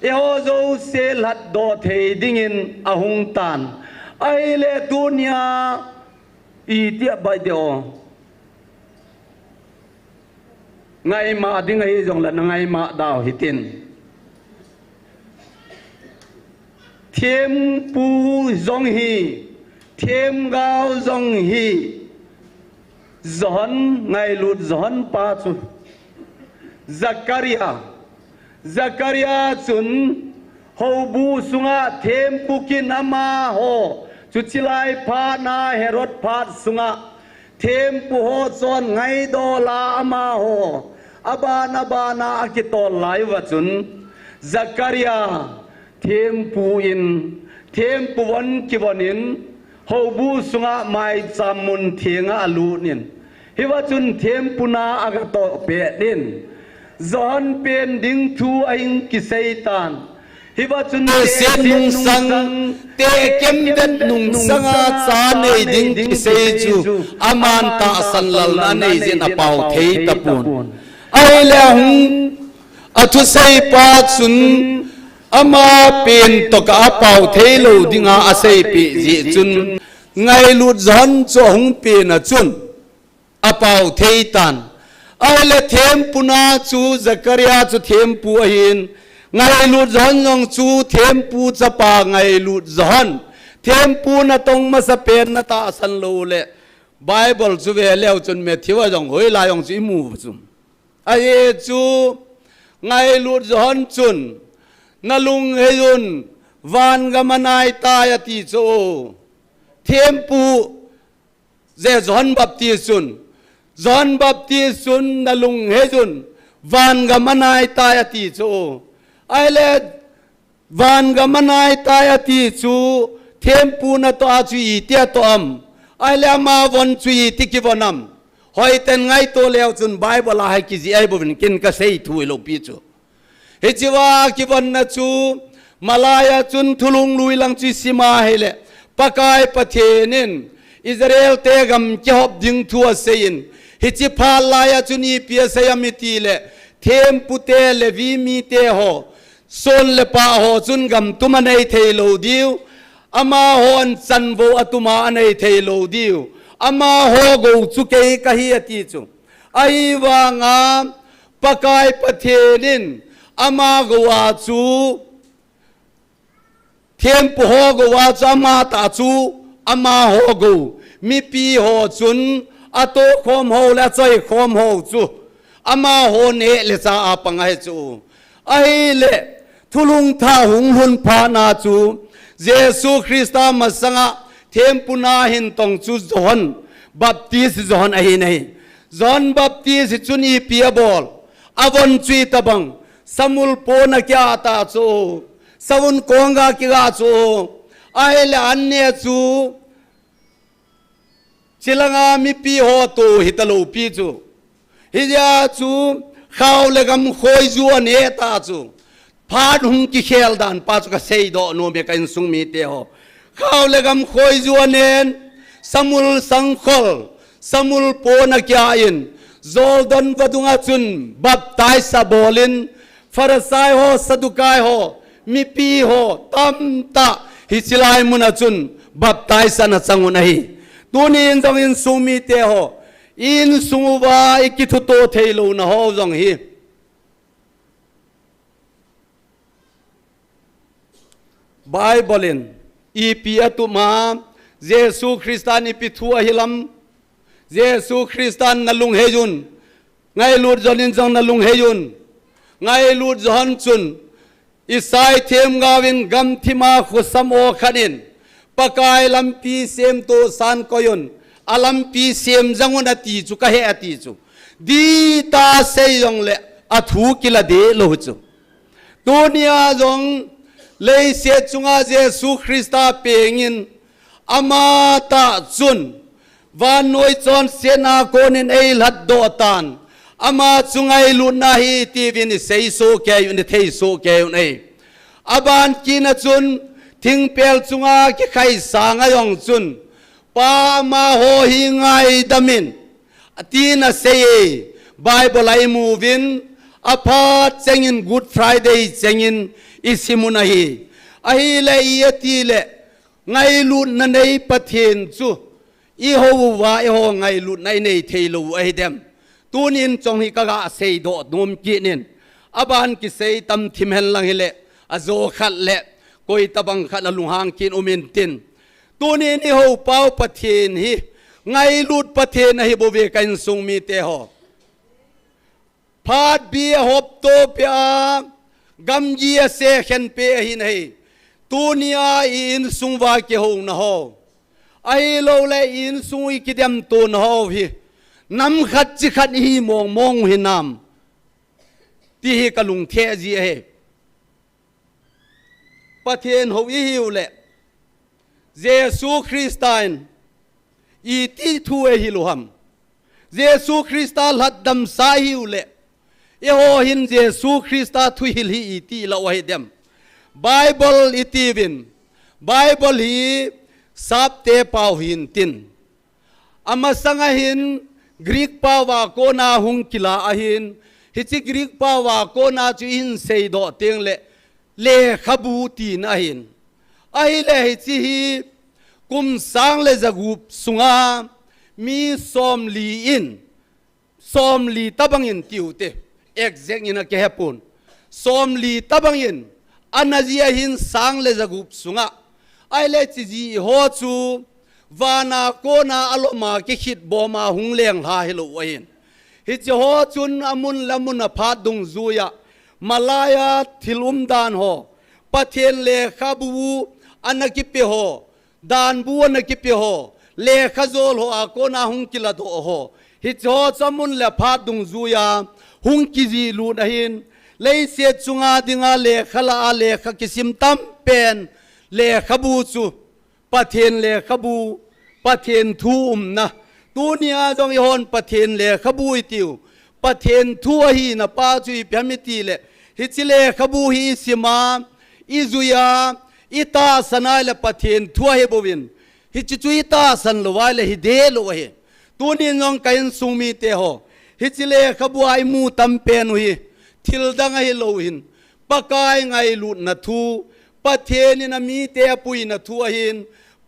e ho zo sel hat do thei dingin ahung tan ai le dunia I tia bai deo ngai ma ding ai jong la ngai ma dao hitin thêm pu dòng hi thêm gao dòng hi giòn ngày lụt giòn pa chu Zakaria chun ho bu sunga thêm pu kin ama ho chu chilai pha na Herod pha sunga thêm pu ho chon ngai do la ama ho abana akitol lai wachun Zakaria thempu in thempu wan kibonin hobu sunga mai chamun thinga alunin hiwachun thempuna agato pe din zon pen ding thu aing kisaitan hiwachun se nung sang te kem den nung sanga cha nei ding kisai chu aman ta sanlal na nei jin apau thei tapun ai le hung athu sei pa chun ama pen to ka apau thei lo dinga asei pi ji chun ngai lut zon cho hung pe na chun apau thei tan ai le them puna chu Zakaria chu them pu hin ngai lut zon ngong chu them pu chapa ngai lut zon them pu na tong ma sa pen na ta san lo le Bible chu ve leo chun me thiwa jong hoi la yong chi mu chu ai chu ngai lut zon chun nalung heyun van gamanai ta ya ti chu them pu ze John Baptist sun nalung hejun van gamanai ta ya ti chu ai le van gamanai ta ya ti chu them pu na to a chui tia to am ai le ma von chui ti ki vonam hoi ten ngai to leo chun Bible a hai ki ji ai bo kin ka sei thui lo pi chu he chiwa ki von na chu malaya chun thulung lui lang chi sima hele pakai pathenin Israel te gam ki hop ding thua sein hi chi phal laya chuni pia sayamiti le them pute le vi mi te ho son le pa ho chun gam tuma nei thei lo diu ama hon chan vo atuma nei thei lo diu ama ho go chu ke ka hi ati chu ai wa nga pakai pathenin ama go wa chu them pu ho go wa chama ta chu ama ho go mi pi ho chun ato khom ho la choi khom ho chu ama ho ne le cha apangai chu ai le thulung tha hung hun pha na chu Jesu Christa masanga thempuna hin tong chu John Baptist John ai nei John Baptist chuni pia bol avon chui tabang samul pona kya ta chu savun konga kya chu ai le anne chu chilanga mi pi ho to hitalo pi chu hija chu khaw le gam khoi ju ane ta chu phat hung ki khel dan pa chu ka sei do no me kain sung mi te ho khaw le gam khoi ju anen samul sangkhol samul pona kya in zoldan vadunga chun baptai sa bolin farasai ho sadukai ho mi pi ho tam ta hi chilai muna chun baptai sa na changun hi tuni in jong in sumi te ho in sumuwa ikithu to theilo na ho jong hi Bible in ipi atuma Jesu Christan ipi thua hilam Jesu Christan nalung hejun ngai lut jonin jong nalung hejun ngai lut jon chun isai them gawin gam thima khusam o khanin pakai lampi sem to san koyon alampi sem jangun ati chu ka he ati chu di ta sei yong le athu kila de lo chu dunia jong lei se chunga Jesu Christa pengin amata chun van noi chon sena konin ei lat do tan ama chungai lu na hi ti vin sei so ke yun thei so ke yun ei aban kina chun thing pel chunga ki khai sanga yong chun pa ma ho hi ngai damin atina sei Bible ai movin apa chengin Good Friday chengin isimuna hi ai le yati le ngai lu na nei pathen chu i ho wa i ho ngai lu nai nei theilu ai dem tunin chong hi kaga sei do dum ki nin aban ki sei tam thim hen lang hele azo khat le koi tabang khat la lunghang kin umin tin tunin i ho pau pathen hi ngai lut pathen hi bo ve kan sung mi te ho phat bi hop to pya gam ji se khen pe hi nei tunia in sungwa ke ho na ho ai lo le in sui ki dem to na ho hi nam khat chi khat hi mong mong hi nam ตีฮีกะลุงเทจีเฮประเทศหูอีหิวเลเยซูคริสต์ตันอีที่ทูเอฮิลุฮัมเยซูคริสต์ลัดดัมสาหิวเลเอโฮหินเยซูคริสต์ทุฮิลฮีอีที่ละวะฮิเดมไบเบิลอีทีวินไบเบิลฮีสับเตปาวหินตินอามาสังหินกรีกปาวาโกนาหุงกิลาอหินฮิจิกรีกปาวาโกนาจุอินเซโดเตียงเลขบูตีนอหินอหิเลฮิจิฮีกุมสังเลจกุบสุงามีสอมลีอินสอมลีตะบังอินติวเตเอ็กเซกอินเกฮปุนสอมลีตะบังอินอันนาจีหินสังเลจกุบสุงาไอเลจิจีโฮจูวานาโกนาอโลมากิขิดบอมาหุงเลียงลาฮิโลวะหินฮิจโฮจุนอามุนละมุนพาดุงซูยามาลายาทิลุมดานโฮปะเทนเลขาบูอันนักิเปโฮดานบูอันนักิเปโฮเลขาโซลโฮอาโกนาหุงกิลาโดโฮฮิจโฮจามุนเลพาดุงซูยาหุงกิจีลูดหินเลยเสียจุงาดิงาเลขาลาเลขากิสิมตัมเป็นเลขบูจูประเทศเลขบูประเทศทูมนะตัวนี้จงยอนประเทศเลขบูอิติวประเทศทัวฮีนะป้าจุยเปียมิตีเลฮิจิเลขบูฮีสิมาอิจุยาอิตาสนายเลประเทศทัวเฮบวินฮิจิจุยตาสันลวายเลฮิเดลวะเฮตัวนี้จงกันสุมีเตโฮฮิจิเลขบูไอมูตัมเปนุฮีทิลดังไอโลหินปะกายไงลุนนะทูประเทศนี้นะมีเตะปุยนะทัวหิน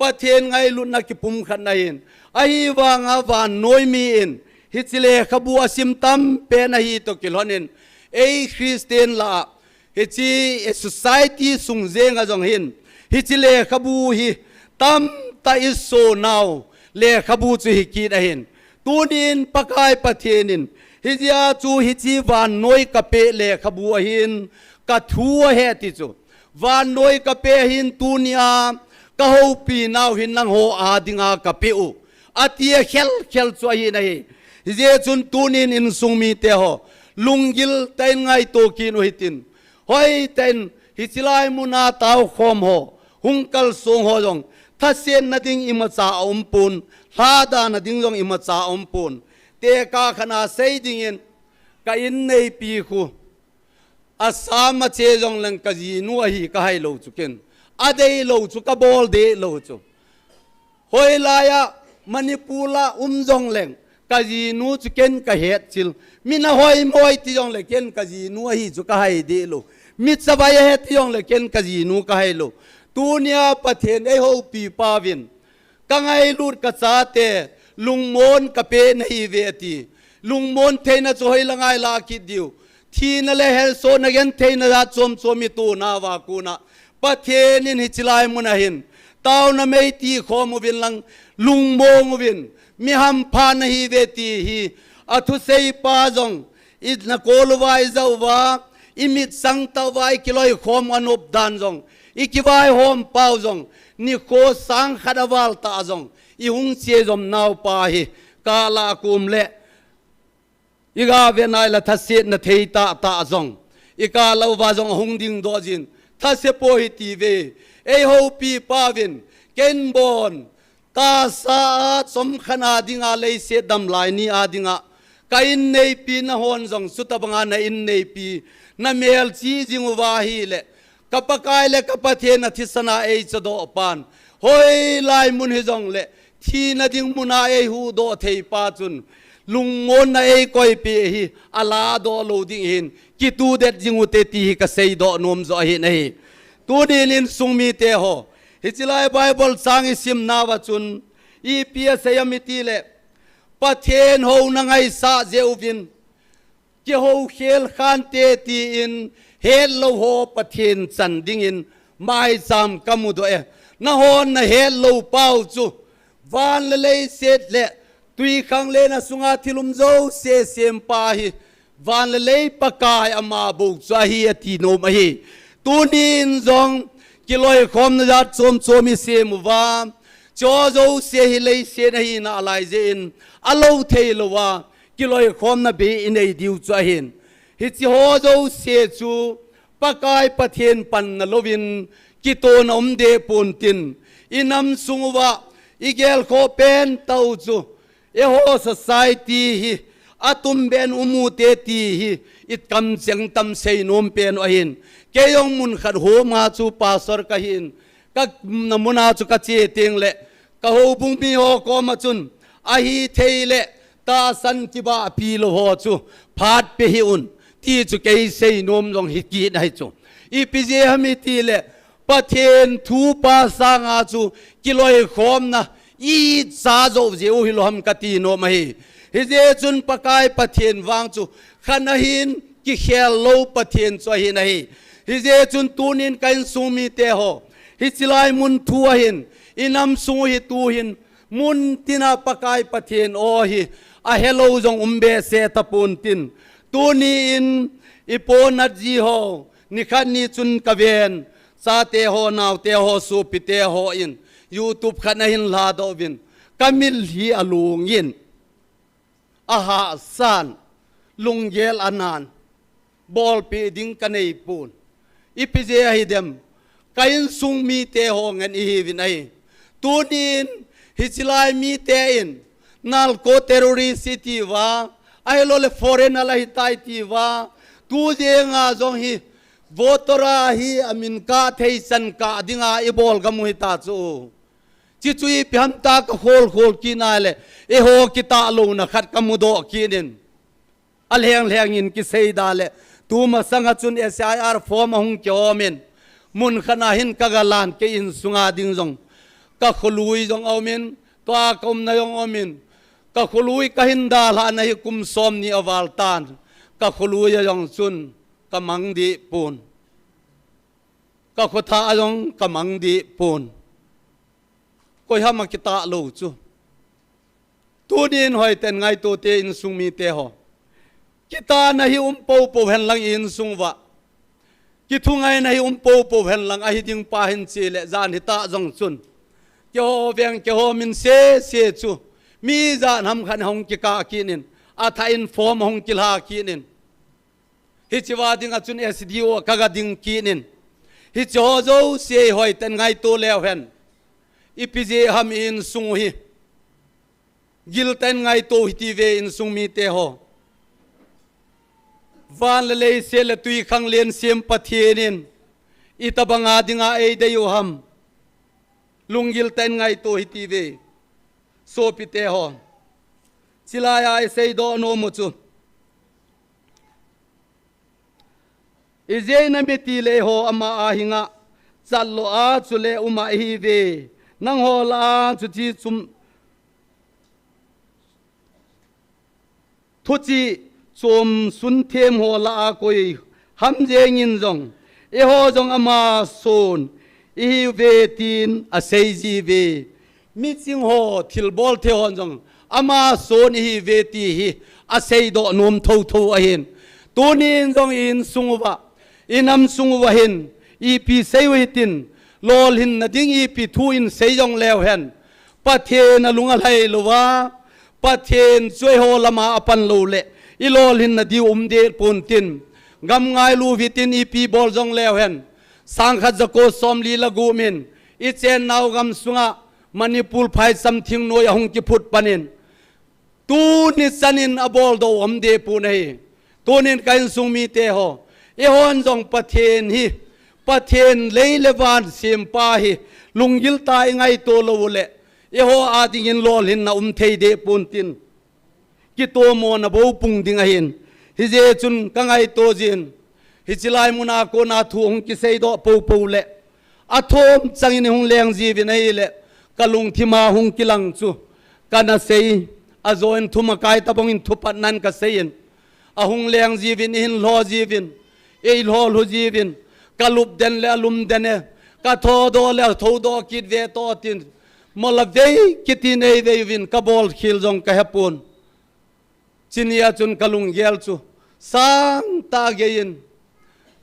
ประเทศไงลุนนักปุ่มขันนะหินไอ้วางอาวานน้อยมีอินฮิตเลขบัวซิมตัมเป็นนะฮิตกิลฮนินไอ้คริสเตียนละฮิตsociety สุงเจงอะจงหินฮิตเลขบัวฮิตัมตาอิโซนาวเลขบัวจุฮิกีนะหินตัวนินปะกายประเทศนินฮิตยาจูฮิตวานน้อยกับเปเลขบัวหินกัดทัวเฮติจูวานน้อยกับเปหินตูนียากะฮูปีนาวหินนังโฮอาดิงากะเปอุอาเตียเขลสวยนะฮิเจจุนตูนินอินสุงมีเตโฮลุงกิลเตนไงโตกินโอหิตินหอยเตนฮิจิลายมุนาตาวคอมโฮหุงกัลสงโฮจงทัศเซนนาดิงอิมาจาอมปุนลาดานาดิงจงอิมาจาอมปุนเตกาขนาเซดิงอินกะอินในปีคูอาสามาเชจงลังกะจีนัวฮีกะให้โลจุกินอะเดยโลจุกะบอลเดโลจุหอยลายะมณิปูลาจงลังกะจีนูจุกินกะเฮ็ดจิลมินะหอยมอยติจงลังเกนกะจีนัวฮีจุกะให้เดโลมิสบายเฮ็ดติจงลังเกนกะจีนูกะให้โลตูเนียประเทศไอโฮปีปาวินกังไอลูดกะซาเตลุงมอนกะเปนฮีเวติลุงมอนเทนะจอยละไงลาคิดดิวทีนั่นแหละเฮลโซนักยันเทนรัดสมมิตูนาวากูนะประเทศนี้ฮิจิลายมุนาหินตาวนาเมตีขอมวินลังลุงโมงวินมีฮัมพานฮีเวตีฮีอัทุเซยปาจงอิดนักโอลวายเจ้าวาอิมิดสังตาวายกิโลยขอมอนบดานจงอิกิวายโฮมปาวจงนิโคสังขดาวาลตาจงอิหุงเสียจมนาวปาฮีกาลาคุมเลอีกาเวนายละทัศเสนเทยตาตาจงอีกาลาวาจงหงดิ่งดอจินทัศเสโพหิตีเวเอโฮปีปาวินเกนบอนตาสาสมขนาดิงาเลยเสดำลายนีอาดิงาไกอินเนปีนะฮอนจงสุตบังานะอินเนปีนะเมลจีจิงวาฮีเลกับปะกายเลกับปะเทนทิศนาเอจโดปานหอยลายมุนฮิจงเลทีนะดิงมุนาเอหูโดเทยปาจุนลุงงอนนะเอ้ก้อยเปียฮีอาลาโดโลดิ้งหินกิตูเด็ดจิงอุเตตีฮิกเซยโดนมจอหินเฮตัวนี้ลินสุงมีเตโฮฮิจิลายไบเบิลสังอิสิมนาวจุนอีเปียเซยมิตีเลประเทศโฮนังไอซาเจอุวินกิโฮเขลขันเตตีอินเฮลโลโฮประเทศสันดิ้งอินไม่จำกำมุดเอนะฮอนนะเฮลโลเป้าจูวันเลยเสร็จเลตุยขังเลนะสุงาทิลุมโจเซมปาฮีวันเลยปากายอามาบุกซาฮีอติโนมาฮีตูนินจงกิโลยคอมนะจัดสมมิเซมวาจอโจเซฮิเลยเซนะฮีนาลายเจนอโลเทลวากิโลยคอมนะเบอินไอดิวซาฮิน hi chi ho zo se chu pakai pathian pan na lovin ki to na de pun tin inam sungwa igel ko pen tau chu e ho society hi atum ben umute ti hi it kam cheng tam sei nom pen ahin ke yong mun khat ho ma chu pastor ka hin ka namuna chu ka che teng le ka ho bung mi ho ko ma chun a hi theile ta san ki ba pi lo ho chu phat pe hi un ti chu ke sei nom long hi ki dai chu I pj hami ti le pathen thu pa sanga chu kiloi khom na I sa zo je u hi lo ham ka ti no ma hi hi je chun pakai pathen wang chu khanahin ki khel lo pathen cho hi nahi hi je chun tunin kain sumi te ho hi chilai mun thu hin inam su hi tu hin mun tina pakai pathen o hi a hello jong umbe se tapun tin tuni in ipona ji ho ni khan ni chun kaven sa te ho naw te ho su pi te ho in YouTube khanahin la do vin kamil hi alungin aha san lunggel anan bol pi ding kanei pun ipj hi dem kain sung mi te ho ngan hi vin ai tunin hichilai mi te in nal ko terrorist city wa ai lo le foreign ala hi tai ti wa tu je nga jong hi votora hi amin ka thei san ka dinga I bol ga mu hi ta chu chi chui pyam ta ka khol ki na le e ho ki ta lo na khat ka mu do ki nin al heng in ki sei da le tu ma sanga chun SIR form hung kyo men mun khana hin ka galan ke in sunga ding jong ka khului jong aumin to a kom na yong aumin ka khului ka hin da la na hi kum som ni awal tan ka khului yong chun ka mang di pun ka khotha yong ka mang di pun koi hama kita lo chu tu din hoi ten ngai to te in sung mi te ho kita na hi po hen lang in sung wa ki thu ngai na hi po hen lang a hi ding pa hin che le zan hi ta jong chun ke ho veng ke ho min se chu mi zan ham khan hong ki ka ki nin a tha in form hong ki la ki nin hi chiwa ding a chun SDO ka ga ding ki nin hi cho zo se hoi ten ngai to le hen ipj ham in sung hi gil ten ngai to hi ti ve in sung mi te ho van le se le tui khang len sem pathienin itabanga dinga ei de yu ham lungil ten ngai to hi ti ve so pi te ho chilaya ai sei do no mu chu ije na mi ti le ho ama a hinga challo a chule uma hi ve nang ho la chu chi chum thu chi chom sun them ho la koi ham jeng in jong e ho jong ama son I ve tin a sei ji ve mi ching ho thil bol the hon jong ama son I ve ti hi a sei do nom tho a hin tunin jong in sungwa inam sungwa hin ip sei we tin lol hin na ding ip thu in sei jong lew hen pathen alunga lai lowa pathen choi ho lama apan lo le I lol hin na di de pun tin gam ngai lu vitin ip bol jong lew hen sang khat jako som li la gu min I chen naw gam sunga manipul phai something noi hong ki phut panin tu ni sanin abol do de pu nei tunin kain sung mi te ho e hon jong pathen hi pathen leilewan sim pa hi lungil tai ngai to lo le e ho ading in lol hin na thei de pun tin ki to mo na bo pung ding a hin hi je chun ka ngai to jin hi chilai muna ko na thu hong ki sei do po le a thom changin hong leng ji vi nei le kalung thima hong kilang chu kana sei a join thuma kai ta bong in thupat nan ka sein a hong leng ji vin in lo ji vin e lo lo ji vin kalup den le alum den e ka tho do le tho do kit ve to tin mola ve kitin ei ve vin ka bol khil jong ka hapun chinia chun kalung gel chu sang ta gein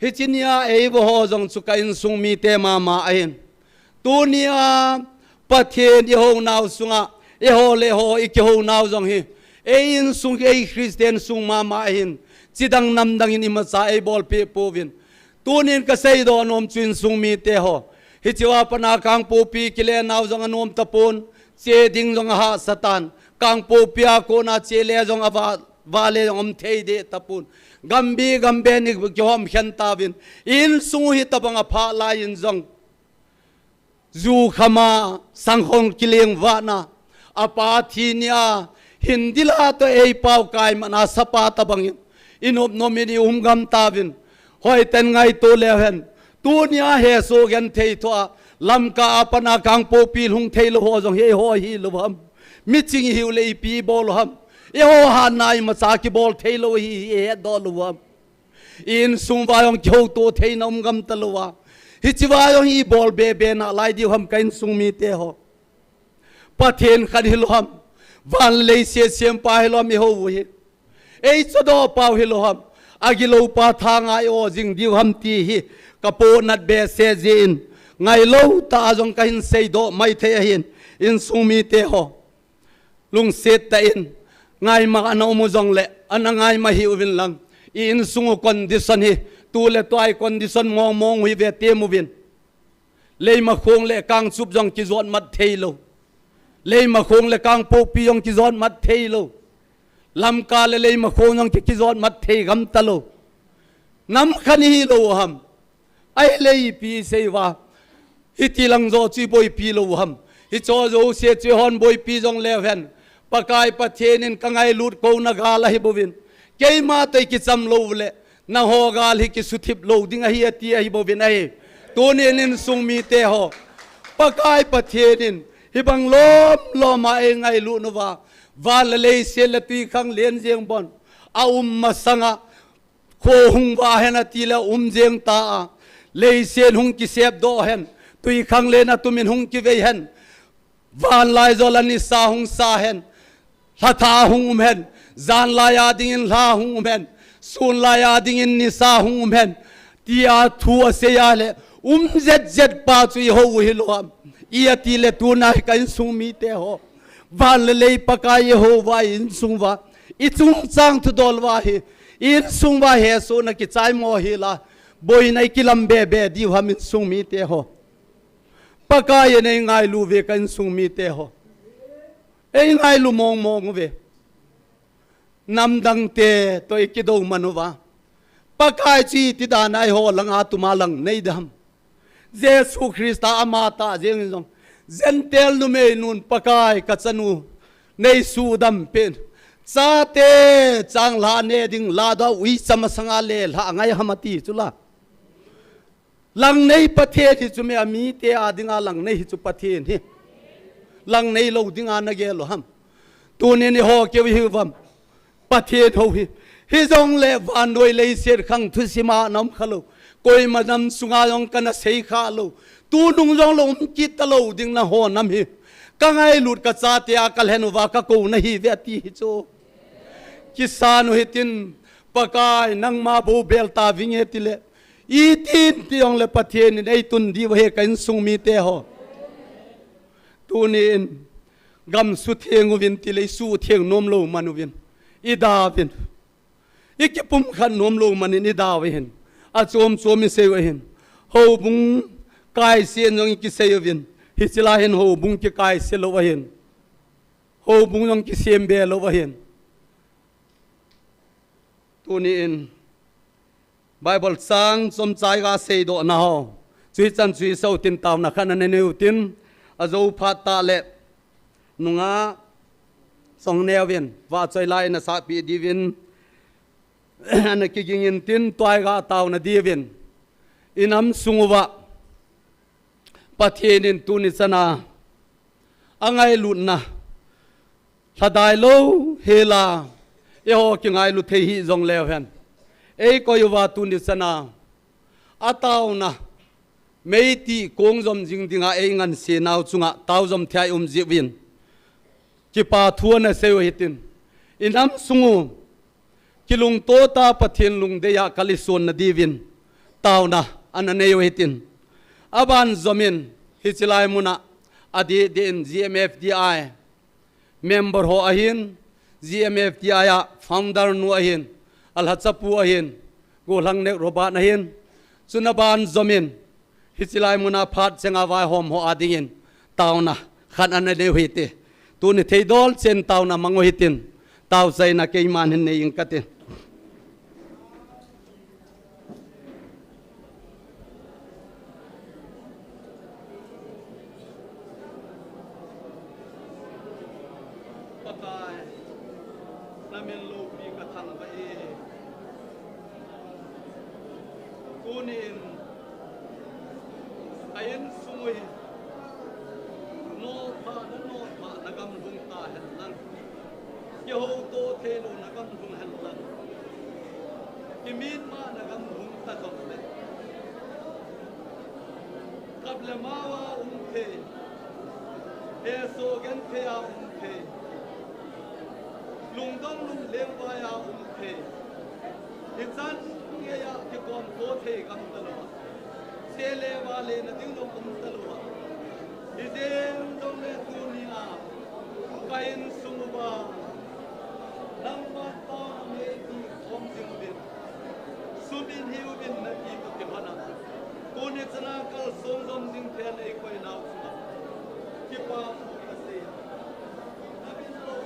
hi chinia ei bo ho jong chu ka in sung mi te ma ain tunia pathen i ho naw sunga e ho le ho i ki ho naw jong hi e in sung ei Christian sung ma ain chidang nam dang in imasa ai bol pe povin tunin ka sei do nom chin sung mi te ho hi chiwa pana kang po pi kile naw jong anom tapon che ding jong ha satan kang po pia ko na che le jong ava vale om thei de tapun gambi gambe ni kyom khan tavin in sung hi tabanga pha la in jong zu khama sanghong kileng wana apa thinia hindila to ei pau kai mana sapa tabangin inop nomini gam tavin hoi ten ngai to lehen tunia he so gen thei thoa lamka apana kang po pil hung thei lo ho jong he ho hi lo ham miching hi le pi bol ham e ho han nai ma cha ki bol thei lo hi e do lo ham in sum va yong khau to thei nom gam talwa hi chiwa yong hi bol be be na lai di ham kain sung mi te ho pathen khan hi lo ham van le se sem pa hi lo mi ho hi ei chodo pau hi lo ham agilo pa thanga o jing diu ham ti hi kapo nat be se jin ngai lo ta jong kain sei do mai the hin in sumi te ho lung set ta in ngai ma na mo jong le anangai ma hi uvin lang in sungu condition hi tu le toy condition mong mong hi ve te mu vin le ma khong le kang chup jong ki zon mat thei lo le ma khong le kang po pi jong ki zon mat thei lo lam ka le ma khong jong ki zon mat thei gam talo nam khani hi lo ham ai le pi sei wa hiti lang zo chi boy pi lo ham hi cho zo se che hon boy pi jong le ven pakai pathen in kangai lut ko na ga la hi bovin ke ma te ki cham lo le na ho gal hi ki suthip lo ding a hi ati hi bovin ai to ne nin sung mi te ho pakai pathen in hi bang lom lo ma e ngai lu no wa wal le se le ti khang len jeng bon a ma sanga kho hung wa hen ati la jeng ta le se hung ki sep do hen tui khang le na tumin hung ki ve hen van lai zolani sa hung sa hen hatha hung hen zan la ya ding in la hung hen sun la ya ding in ni sa hung hen tia thu se ya le zet zet pa chui ho hi lo am ia ti le tu na ka in sung mi te ho van le pa ka ye ho wa in sung wa I chung chang thu dol wa hi in sung wa he so na ki chai mo hi la boy nai ki lam be be di ham in sung mi te ho pakai nei ngai lu ve kan sung mi te ho ei ngai lu mong mong ve nam dang te to ki do manuwa pakai chi ti da nai ho lang a tu ma lang nei dam jesu christa amata jeng jong zentel nu me nun pakai ka chanu nei su dam pen cha te chang la ne ding la da wi cham sanga le la ngai hamati chula lang nei pathe hi chu me ami te adinga lang nei hi chu pathe ni lang nei lo dinga na ge lo ham tu ne ni ho ke hi vam pathe tho hi jong le van doi le ser khang thu sima nam khalo koi ma nam sunga yong kana sei kha lo tu nung jong lo ki ta lo ding na ho nam hi ka ngai lut ka cha te a kal henu wa ka ko na hi ve ti hi chu kisan hitin pakai nang ma bo bel ta vinge tile itin tiong le pathen nei tun di he kan sung mi te ho tunin gam su theng win tile su theng nom lo manu win ida win ikipum khan nom lo manin ida win a chom mi se win ho bung kai sen jong ki se win hi chila hen ho bung ki kai se lo win ho bung jong ki sem be lo win tunin Bible sang som chai ga sei do na ho chui chan chui so tin taw na khan ne neu tin azo phat ta le nunga song nevin wa choi lai na sa pi divin ana ki gingin tin toy ga taw na divin inam sunguwa pathenin tuni sana angai lut na thadai lo hela eho ki ngai lu thei hi jong lew hen ei ko yuwa tu ni sana ataw na meiti kong jom jing dinga ei ngan se naw chunga taw jom thai jiwin ki pa thuana seo hitin inam sungu kilung to ta pathin lung de ya kalison na divin taw na ananeo hitin aban zomin hichilai muna adi den GMFDI member ho ahin GMFDI founder nu ahin alhachapu ahin go lang nek roba na hin sunaban zomin hichilai muna phat senga vai hom ho adingin tauna khan an ne hite tu ni theidol chen tauna mango hitin taw sai na ke man hin ne ing katin pakai namin lo pi ka thang ba e kunin ayen sumui no pa na gam lung ta hen lang ye ho to the lo na gam lung hen lang ki min ma na gam lung ta to le kab le ma wa the e so gen the a the lung dong lung le wa ya the insan ye ya ki kom to the gam ta lo sele wale na ding dong ta lo Idem dong le dunia kain sumuba lambat ta me di om sing bin subin hiu bin na ki to ke bana kone chana kal som dom ding the le koi nau suma ki pa ka se nabin lo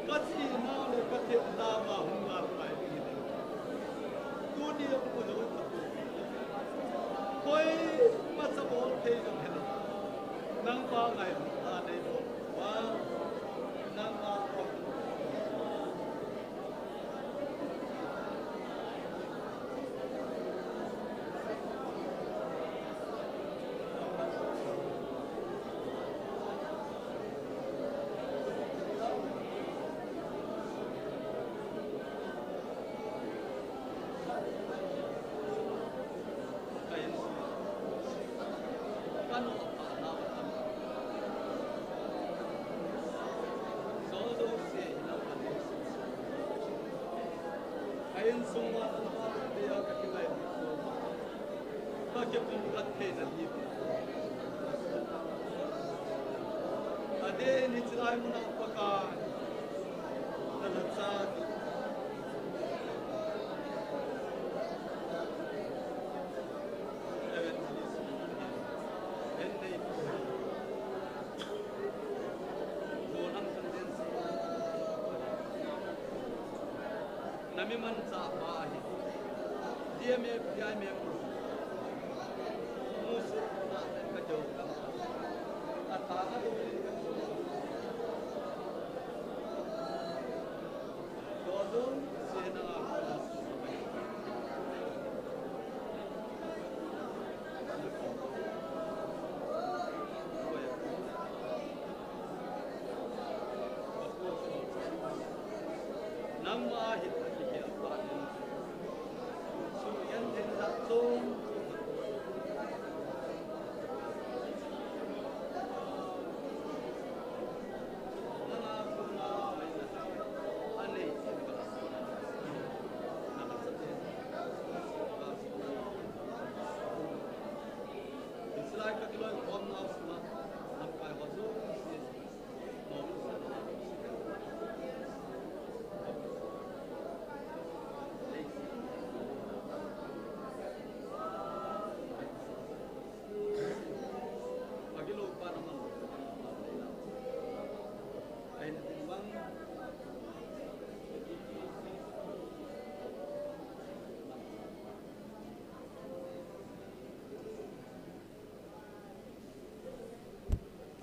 kati na le kati da ma hunga pai dunia ko do koi masa bol the jam he nang pa ngai ta dei bo wa nang pa ko ayen suma de ya ka kilai ka ke pum kat the na li ade ni chilai muna paka na la cha nami man sa pa hi dia me musu na ka jo ka ata ka do do se na namma hi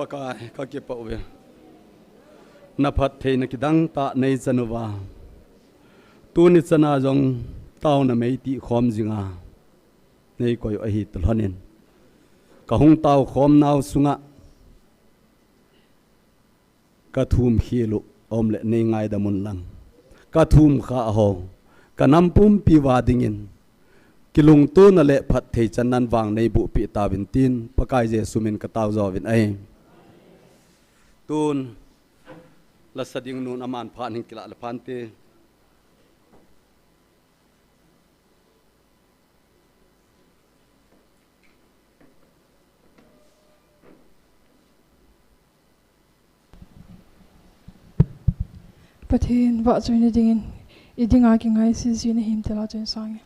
pakai ka ke pa we na phat the na kidang ta nei chanuwa tu ni chana jong taw na mei ti khom jinga nei koi a hi tlonin ka hung taw khom naw sunga ka thum hilu om le nei ngai da mun lang ka thum kha ho ka nampum pi wadingin kilung tu na le phat thei chanan wang nei bu pi ta bin tin pakai je sumin ka taw zo vin ai tun la sading nun aman phan hin kila la phante Pathin vợ chuin đi dingin idinga ki ngai si zin him tela chuin sang.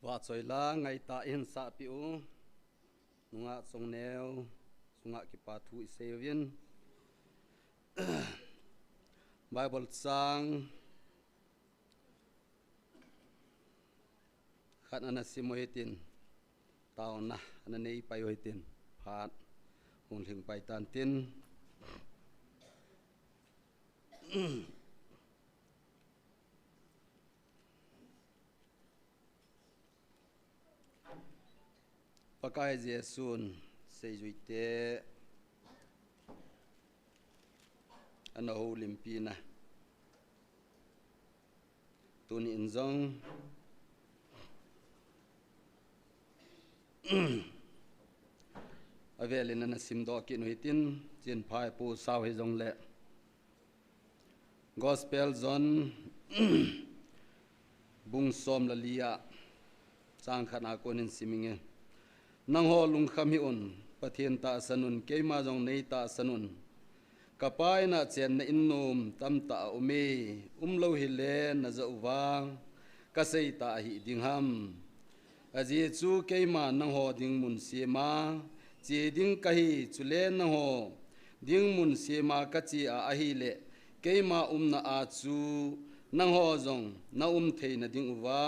Wa choi la ngai ta in sa piu nunga song neo sunga ki pa thu isevin Bible sang khat ana simoitin taw na ana nei payoitin phat hung thing pai tan tin pakai jesun seijuite ana ho limpina tuni inzong avelin ana simdo ki nuitin chin phai pu saw hi jong le gospel zone bung som la lia chang khana konin siminge nang ho lung khami un pathian ta sanun keima jong nei ta sanun kapai na chen na innum tam ta umi lo hi le na za uwang ka sei ta hi ding ham aji chu keima nang ho ding mun si ma chi ding ka hi chu le na ho ding mun si ma ka chi a hi le keima na a chu nang ho zong na thei na ding uwa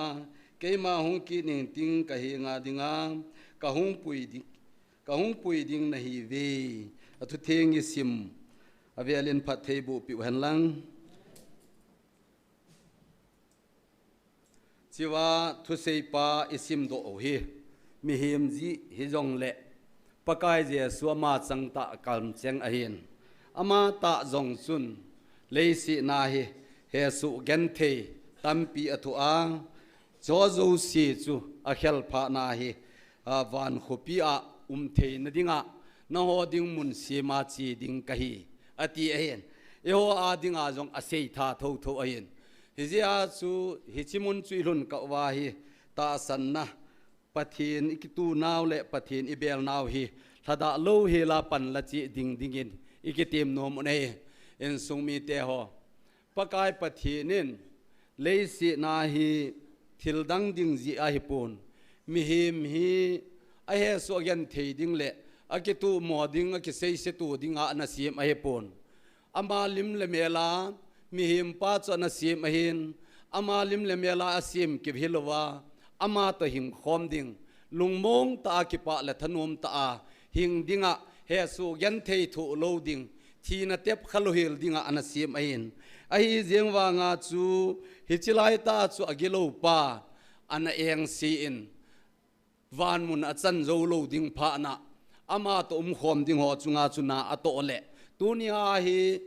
keima hung ki ning ting ka hi nga dinga ka hung pui ding na hi ve atu theng i sim avialin phat thei bu pi han lang chiwa thu sei pa isim do hi mi him ji hi jong le pakai je suama chang ta kalm cheng a hin ama ta jong chun leisi na hi he su gen the tampi athu a zo zo si chu a khel pha na hi van khopi a thei na dinga na ho ding mun si ma chi ding ka hi ati a hin e ho a dinga jong a sei tha tho tho a hin hizia chu hichimun chu ilun ka wa hi ta sanna pathin ikitu naw le pathin ibel naw hi thada lo he la pan la chi ding dingin ikitim nom nei en sungmi te ho pakai pathinin leisi na hi thildang ding ji a hi pun mi him hi a he so gen thei ding le akitu moding a ki sei se tu dinga na sim a he pun ama lim le mela mi him pa chana sim a hin ama lim le mela asim ki bhilwa ama to him khom ding lungmong ta ki pa le thanom ta a hing dinga he su gen thei thu lo ding thina tep khalo hil dinga ana sim a hin ai jengwa nga chu hichilai ta chu agilo pa ana eng si in van mun a chan zo lo ding pha na ama to khom ding ho chunga chuna ato le tunia hi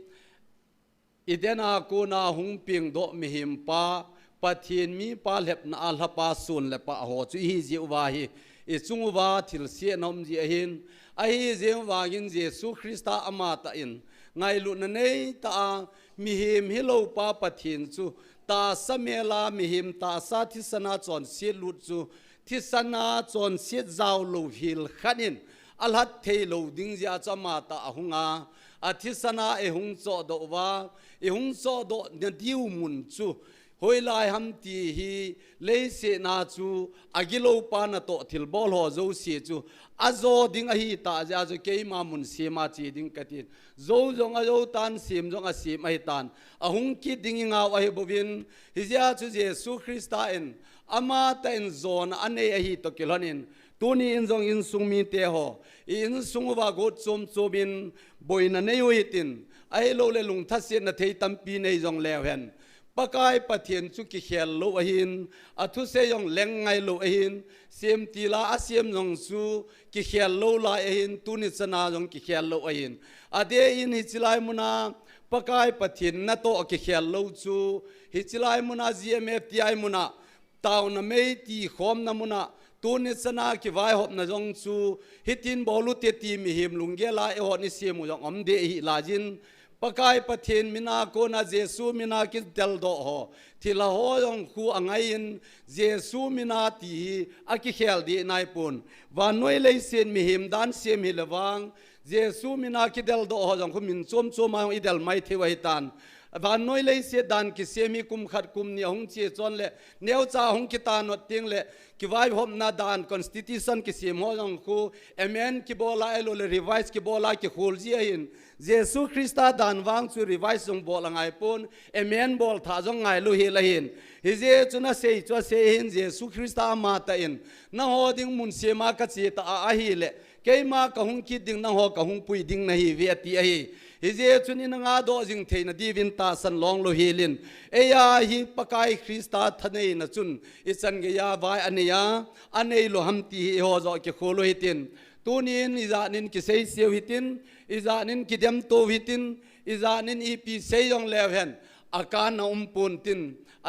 idena ko na hung ping do mi him pa pathin mi pa lep na al pa sun le pa ho chu hi ji wa hi e chung wa thil se nom ji hin ai je wa gin jesu christa ama ta in ngai lu na nei ta mi him hilo pa pathin chu ta samela mi him ta sa thi sana chon si lut chu thi sana chon si zaw lo hil khanin alhat thei lo ding ja chama ta hunga athisana e hung cho do wa e hung cho do ne diu mun chu hoilai ham ti hi leise na chu agilo pa na to thil bol ho zo si chu azo ding a hi ta ja zo ke ma mun si ma chi ding katin zo zong a zo tan sim zong a sim ai tan a hung ki ding nga wa he bovin hi ja chu jesu christa en ama ta en zon ane a hi to kilonin tuni in zong in sungmi te ho in sungwa go chom chomin boina nei hitin ai lo le lung thase na thei tampi nei zong le hen pakai pathian chu ki khel lo ahin athu se yong leng ngai lo ahin sem tila asem jong chu ki khel lo la ahin tuni chana jong ki khel lo ahin ade in hichilai muna pakai pathian na to ki khel lo chu hichilai muna gmf ti ai muna taw na mei ti khom na muna tuni chana ki vai hop na jong chu hitin bolu te ti mi him lungela e ho ni semu jong om de hi lajin pakai pathin mina ko na jesu mina ki tel do ho thila ho yong khu angai in jesu mina ti aki khel di nai pun wa noi le sen mi him dan sem hi lawang jesu mina ki del do ho jong khu min chom chom ma idel mai thewai tan van noi le se dan ki semi kum khat kum ni hong che chon le neu cha hong ki ta no ting le ki vai hom na dan constitution ki sem ho jong khu amen ki bola elo le revise ki bola ki khol ji hin jesu christa dan wang chu revise jong bol ngai pon amen bol tha jong ngai lu hi la hin hi je chuna sei cho se hin jesu christa ma ta in na ho ding mun se ma ka che ta a hi le ke ma ka hung ki ding na ho ka hung pui ding na hi ve ti a hi hi je chuni na nga do jing theina divin ta san long lo hilin e ya hi pakai christa thanei na chun i chan ge ya vai ania anei lo ham ti ho zo ke kholo hitin tunin izanin ki sei seu hitin izanin ki dem to hitin izanin ep sei yong leven akan na pun tin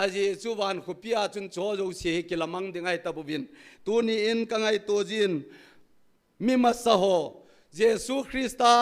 aji chuwan khupia chun cho zo se ki lamang dingai tabubin tuni in kangai to jin mi masaho jesu christa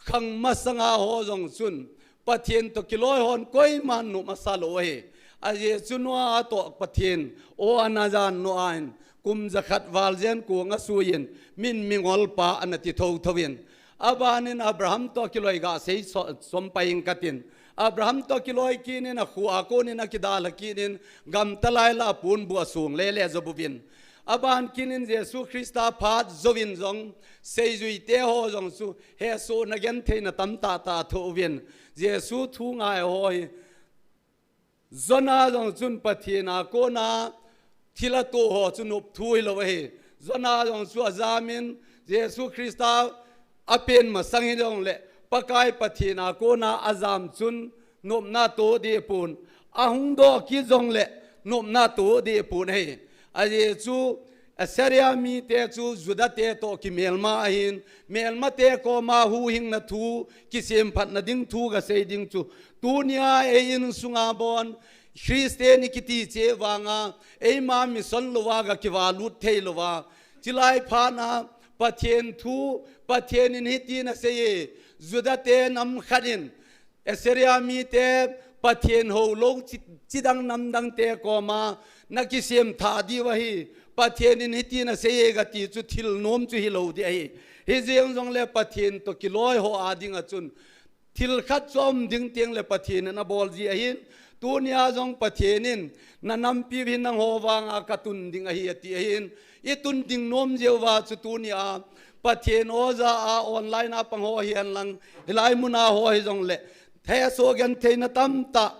khang masanga ho jong chun pathian to kiloi hon koi man nu masalo he aje chunwa to pathian o anajan no ain kum zakhat waljen ko nga suyin min mingol pa anati tho thowin abanin Abraham to kiloi ga sei som paing katin Abraham to kiloi kinin a khu akonin a kidala kinin gam talai la pun bu asung le zobuvin aban kinin Jesu Christa phat zovin zong sei zui te ho zong su he so na gen the na tam ta thovin Jesu thu ngai hoi zona zong chun pathina ko na thila to ho chunup thui lo he zona zong su azamin Jesu Christa apen ma sangi dong le pakai pathina ko na azam chun nop na to de pun ahung do ki jong le nop na to de pun he aje chu asaria mi te chu juda te to ki melma te ko ma hu hing na thu ki sem phat na ding thu ga sei ding chu tunia e in sunga bon Christian kiti che wanga e ma mi son lowa ga ki wa lut thei lowa chilai phana pathen thu pathen in hiti na sei juda te nam khanin asaria mi te pathen ho lo chidang nam dang te ko ma na ki sem tha di wa hi pathen in hiti na sei ga ti chu thil nom chu hi lo di ai he jeng jong le pathen to ki loi ho ading a chun thil khat chom ding teng le pathen na bol ji a hin tunia jong pathenin na nam pi hin nang ho wanga katun ding a hi ati hin I tun ding nom jewa chu tunia pathen oza a online a pang ho hian lang hilai muna ho hi jong le the so gan the na tam ta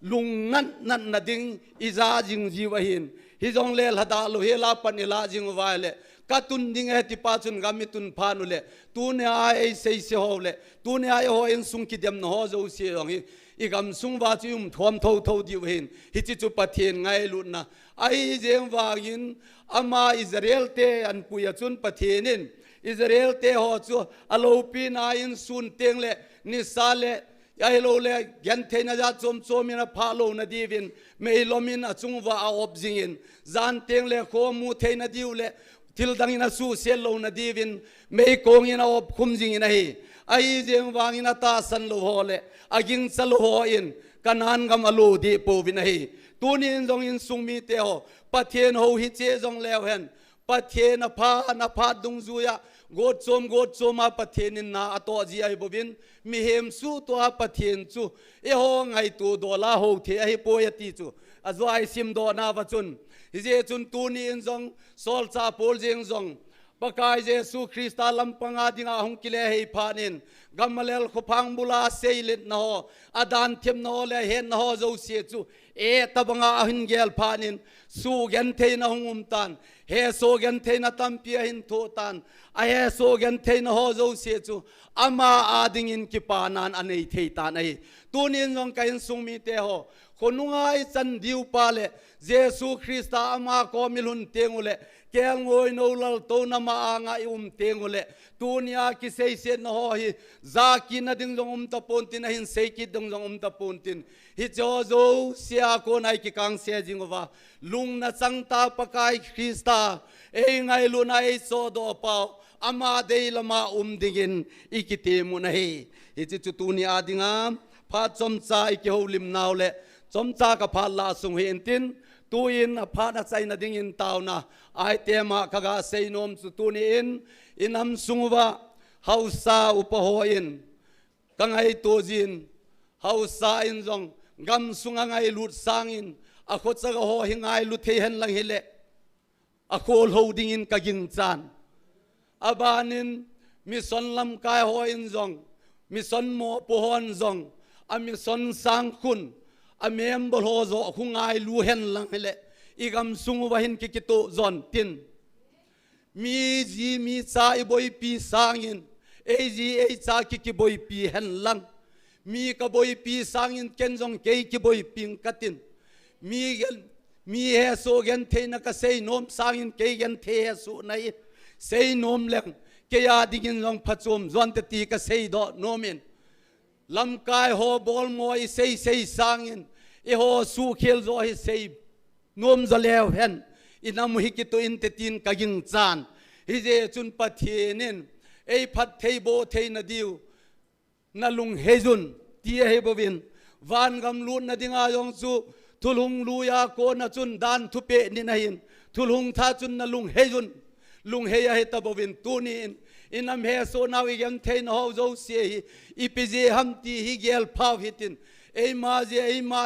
lung nan na ding iza jing jiwa hin hi jong le hada lo hela panila jing wa le katun ding he ti pa chun gami tun phanu le tunia ai sei se ho le tunia ai ho in sung ki dem no ho zo se yong hi igam sung wa chu thom tho di hin hi chi chu pathen ngai lu na ai jeng wa in ama Israel te an puya chun pathenin Israel te ho chu alo pi na in sun teng le ni sa le ai lo le gen the na ja chom ina phalo na divin me lomin achung wa a objingin zan teng le kho mu the na diu le til dang ina su sel lo na divin me kong ina op khum jing ina hi ai jeng wang ina ta san lo ho le aging sal ho in kanan gam alu di po vin hi tunin jong in sungmi te ho pathen ho hi che jong lew hen pathen na pha dung zuya god chom a pathen in na ato ji ai bobin mi hem su to a pathen chu e ho ngai tu do la ho the ai po ya ti chu azwai sim do na wa chun je chun tuni in jong sol cha pol jeng jong pakai Jesu Christa lampanga dinga hung kile hei phanin gamalel khopang bula seilit na ho adan them no le hen na ho zo se chu e tabanga hin gel phanin su gen the na hung tan he so gen the na tampia hin tho tan a he so gen the na ho zo se chu ama ading in ki panan anei thei tan ai tunin jong kain sungmi te ho khonungai chan diu pa le Jesu Christa ama ko milhun tengule kengoi no lal to na ma anga tengule tunia ki sei se no ho hi za ki na ding jong ta pontin hin sei ki dong jong ta pontin hi jo sia ko nai ki kang se jingwa lung na chang ta pakai Christa e ngai lu nai so do pau ama de lama dingin ikite mu na hi chi chu tunia dinga pha chom cha ki holim naw le chom cha ka pha la sung hin tin tuin a pha na chai na ding in taw na ai tema kaga sei nom chu tuni in inam sungwa hausa upahoin kangai tojin hausa in jong gam sunga ngai lut sangin a khotsa ga ho hingai lu the hen lang hele a khol holding in kaging chan abanin mission lam kai ho in jong mission mo pohon jong a mission sang khun a member ho zo khungai lu hen lang hele igam sungwa hin ki to zon tin mi ji mi cha I boy pi sangin e ji e cha ki boy pi hen lang mi ka boy pi sangin ken jong ke ki boy ping katin mi he so gen the na ka sei nom sangin ke gen the su nai sei nom leng ke ya digin jong phachom zon te ti ka sei do nomin lam kai ho bol moi sei sangin e ho su khel zo hi sei nom zalew hen inam hi ki to in te tin kaging chan hi je chun pathienin ei phat thei bo thei na diu na lung hejun ti he bovin van gam lu na dinga yong chu thulung lu ya ko na chun dan thu pe ni na hin thulung tha chun na lung hejun lung he ya he ta bovin tu ni inam he so now igam thein ho zo se ipije hamti hi gel phaw hitin ei ma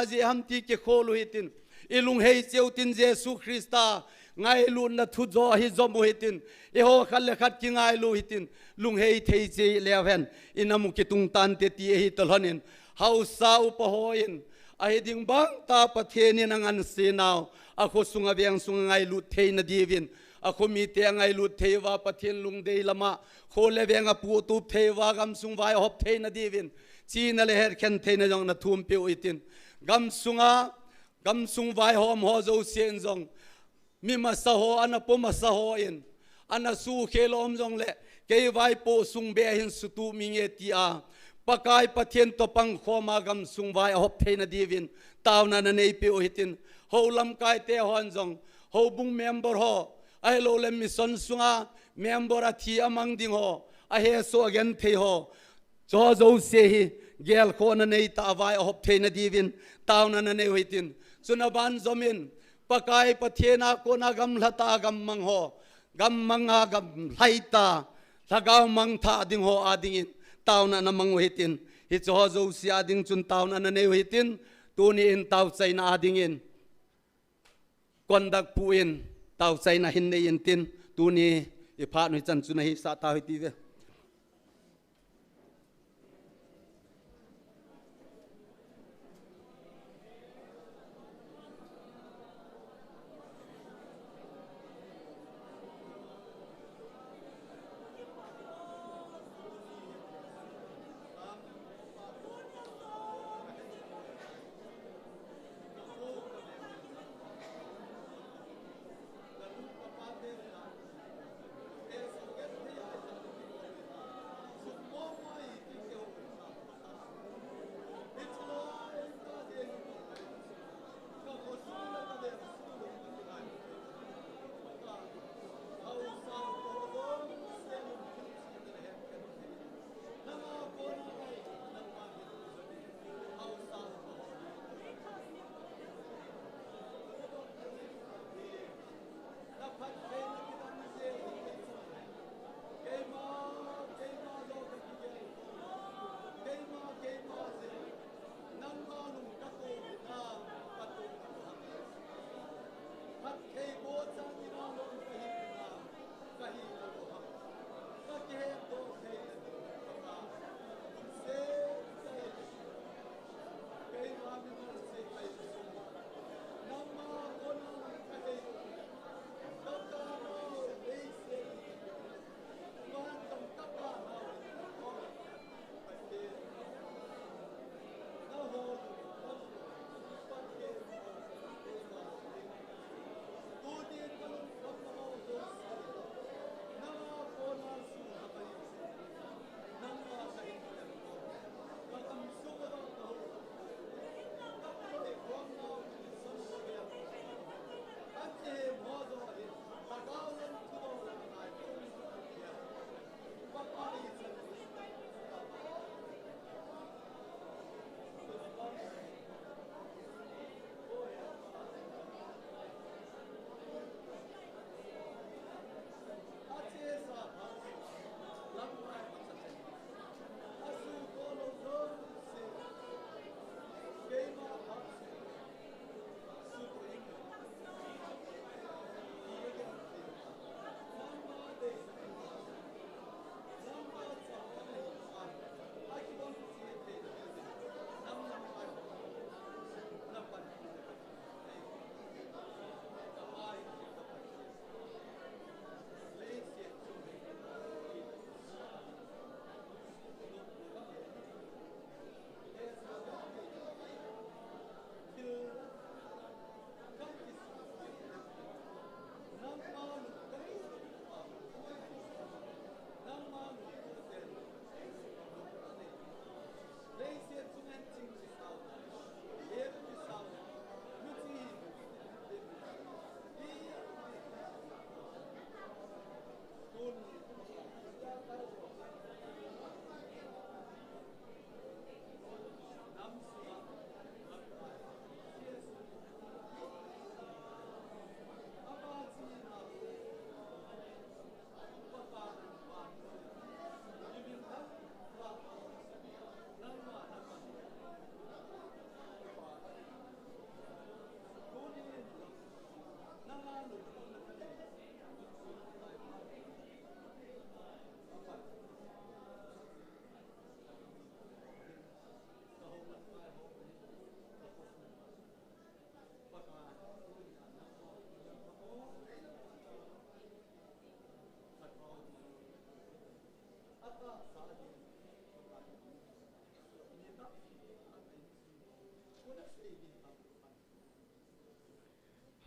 je hamti ke kholu hitin ilung hei cheutin Jesu Christa ngai lu na thu zo hi zomu hitin e ho khal khat ki ngai lu hitin lung hei thei che leven inamu ki tung tan te ti hi tolhanin hausa upahoin ai ding bang ta patheni nangan se naw a kho sunga beng sunga ngai lu thei na divin a kho mi te ngai lu thei wa pathen lung dei lama kho le benga pu tu thei wa gam sung vai hop thei na divin chi na le her khen thei na jong na thum pe uitin gam sung vai hom ho zo sen jong mi ma sa ho ana po ma sa ho in ana su khelom jong le ke vai po sung be hin su tu mi nge ti a pakai pathen to pang khoma gam sung vai hop theina divin tauna na nei pe hitin ho lam kai te hon jong ho bung member ho ai lo le mission sunga member a thi amang ding ho a he so again the ho zo se hi gel kho na nei ta vai hop theina divin tauna na nei hitin suna ban zomin pakai pathena ko na gam lata gam mang ho gam manga gam laita lagaw mang tha ding ho ading tauna na mang hitin hi cho zo si ading chun tauna na nei hitin tuni in tau chai na ading in kondak puin tau chai na hin nei in tin tuni i pha noi chan chun hi sa ta hi ti ve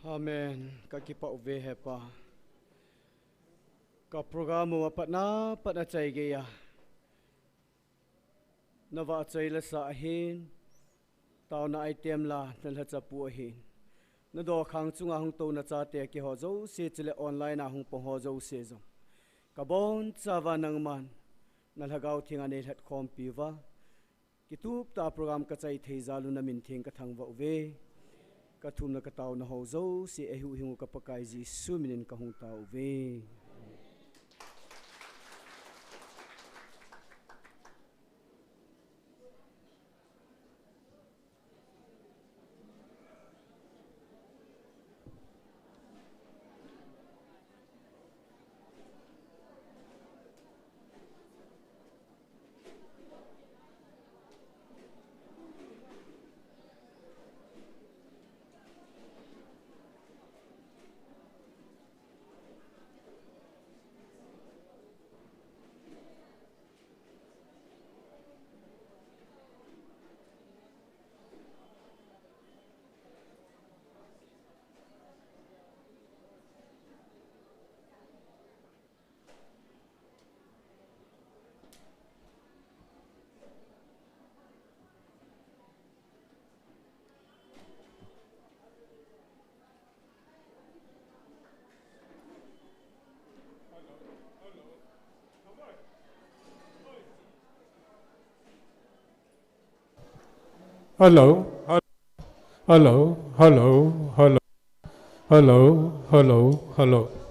Amen. Kakipa uve hepa. Ka programu patna cai geya. Nava cai la sa hin. Tao na item la nan ha chapu hin. Na do khang chunga hung to na cha te ki ho zo se chile online a hung pong ho zo se zo. Ka bon chawa nang man. Nal hagaw thinga ne hat khom piwa. Kitup ta program ka chai thei zalu na min thing ka thang wa uve. Ka thum na ka tao na ho zo si ehu hingu ka pakai ji suminin ka hung tao ve. Hello, hello, hello, hello, hello, hello, hello.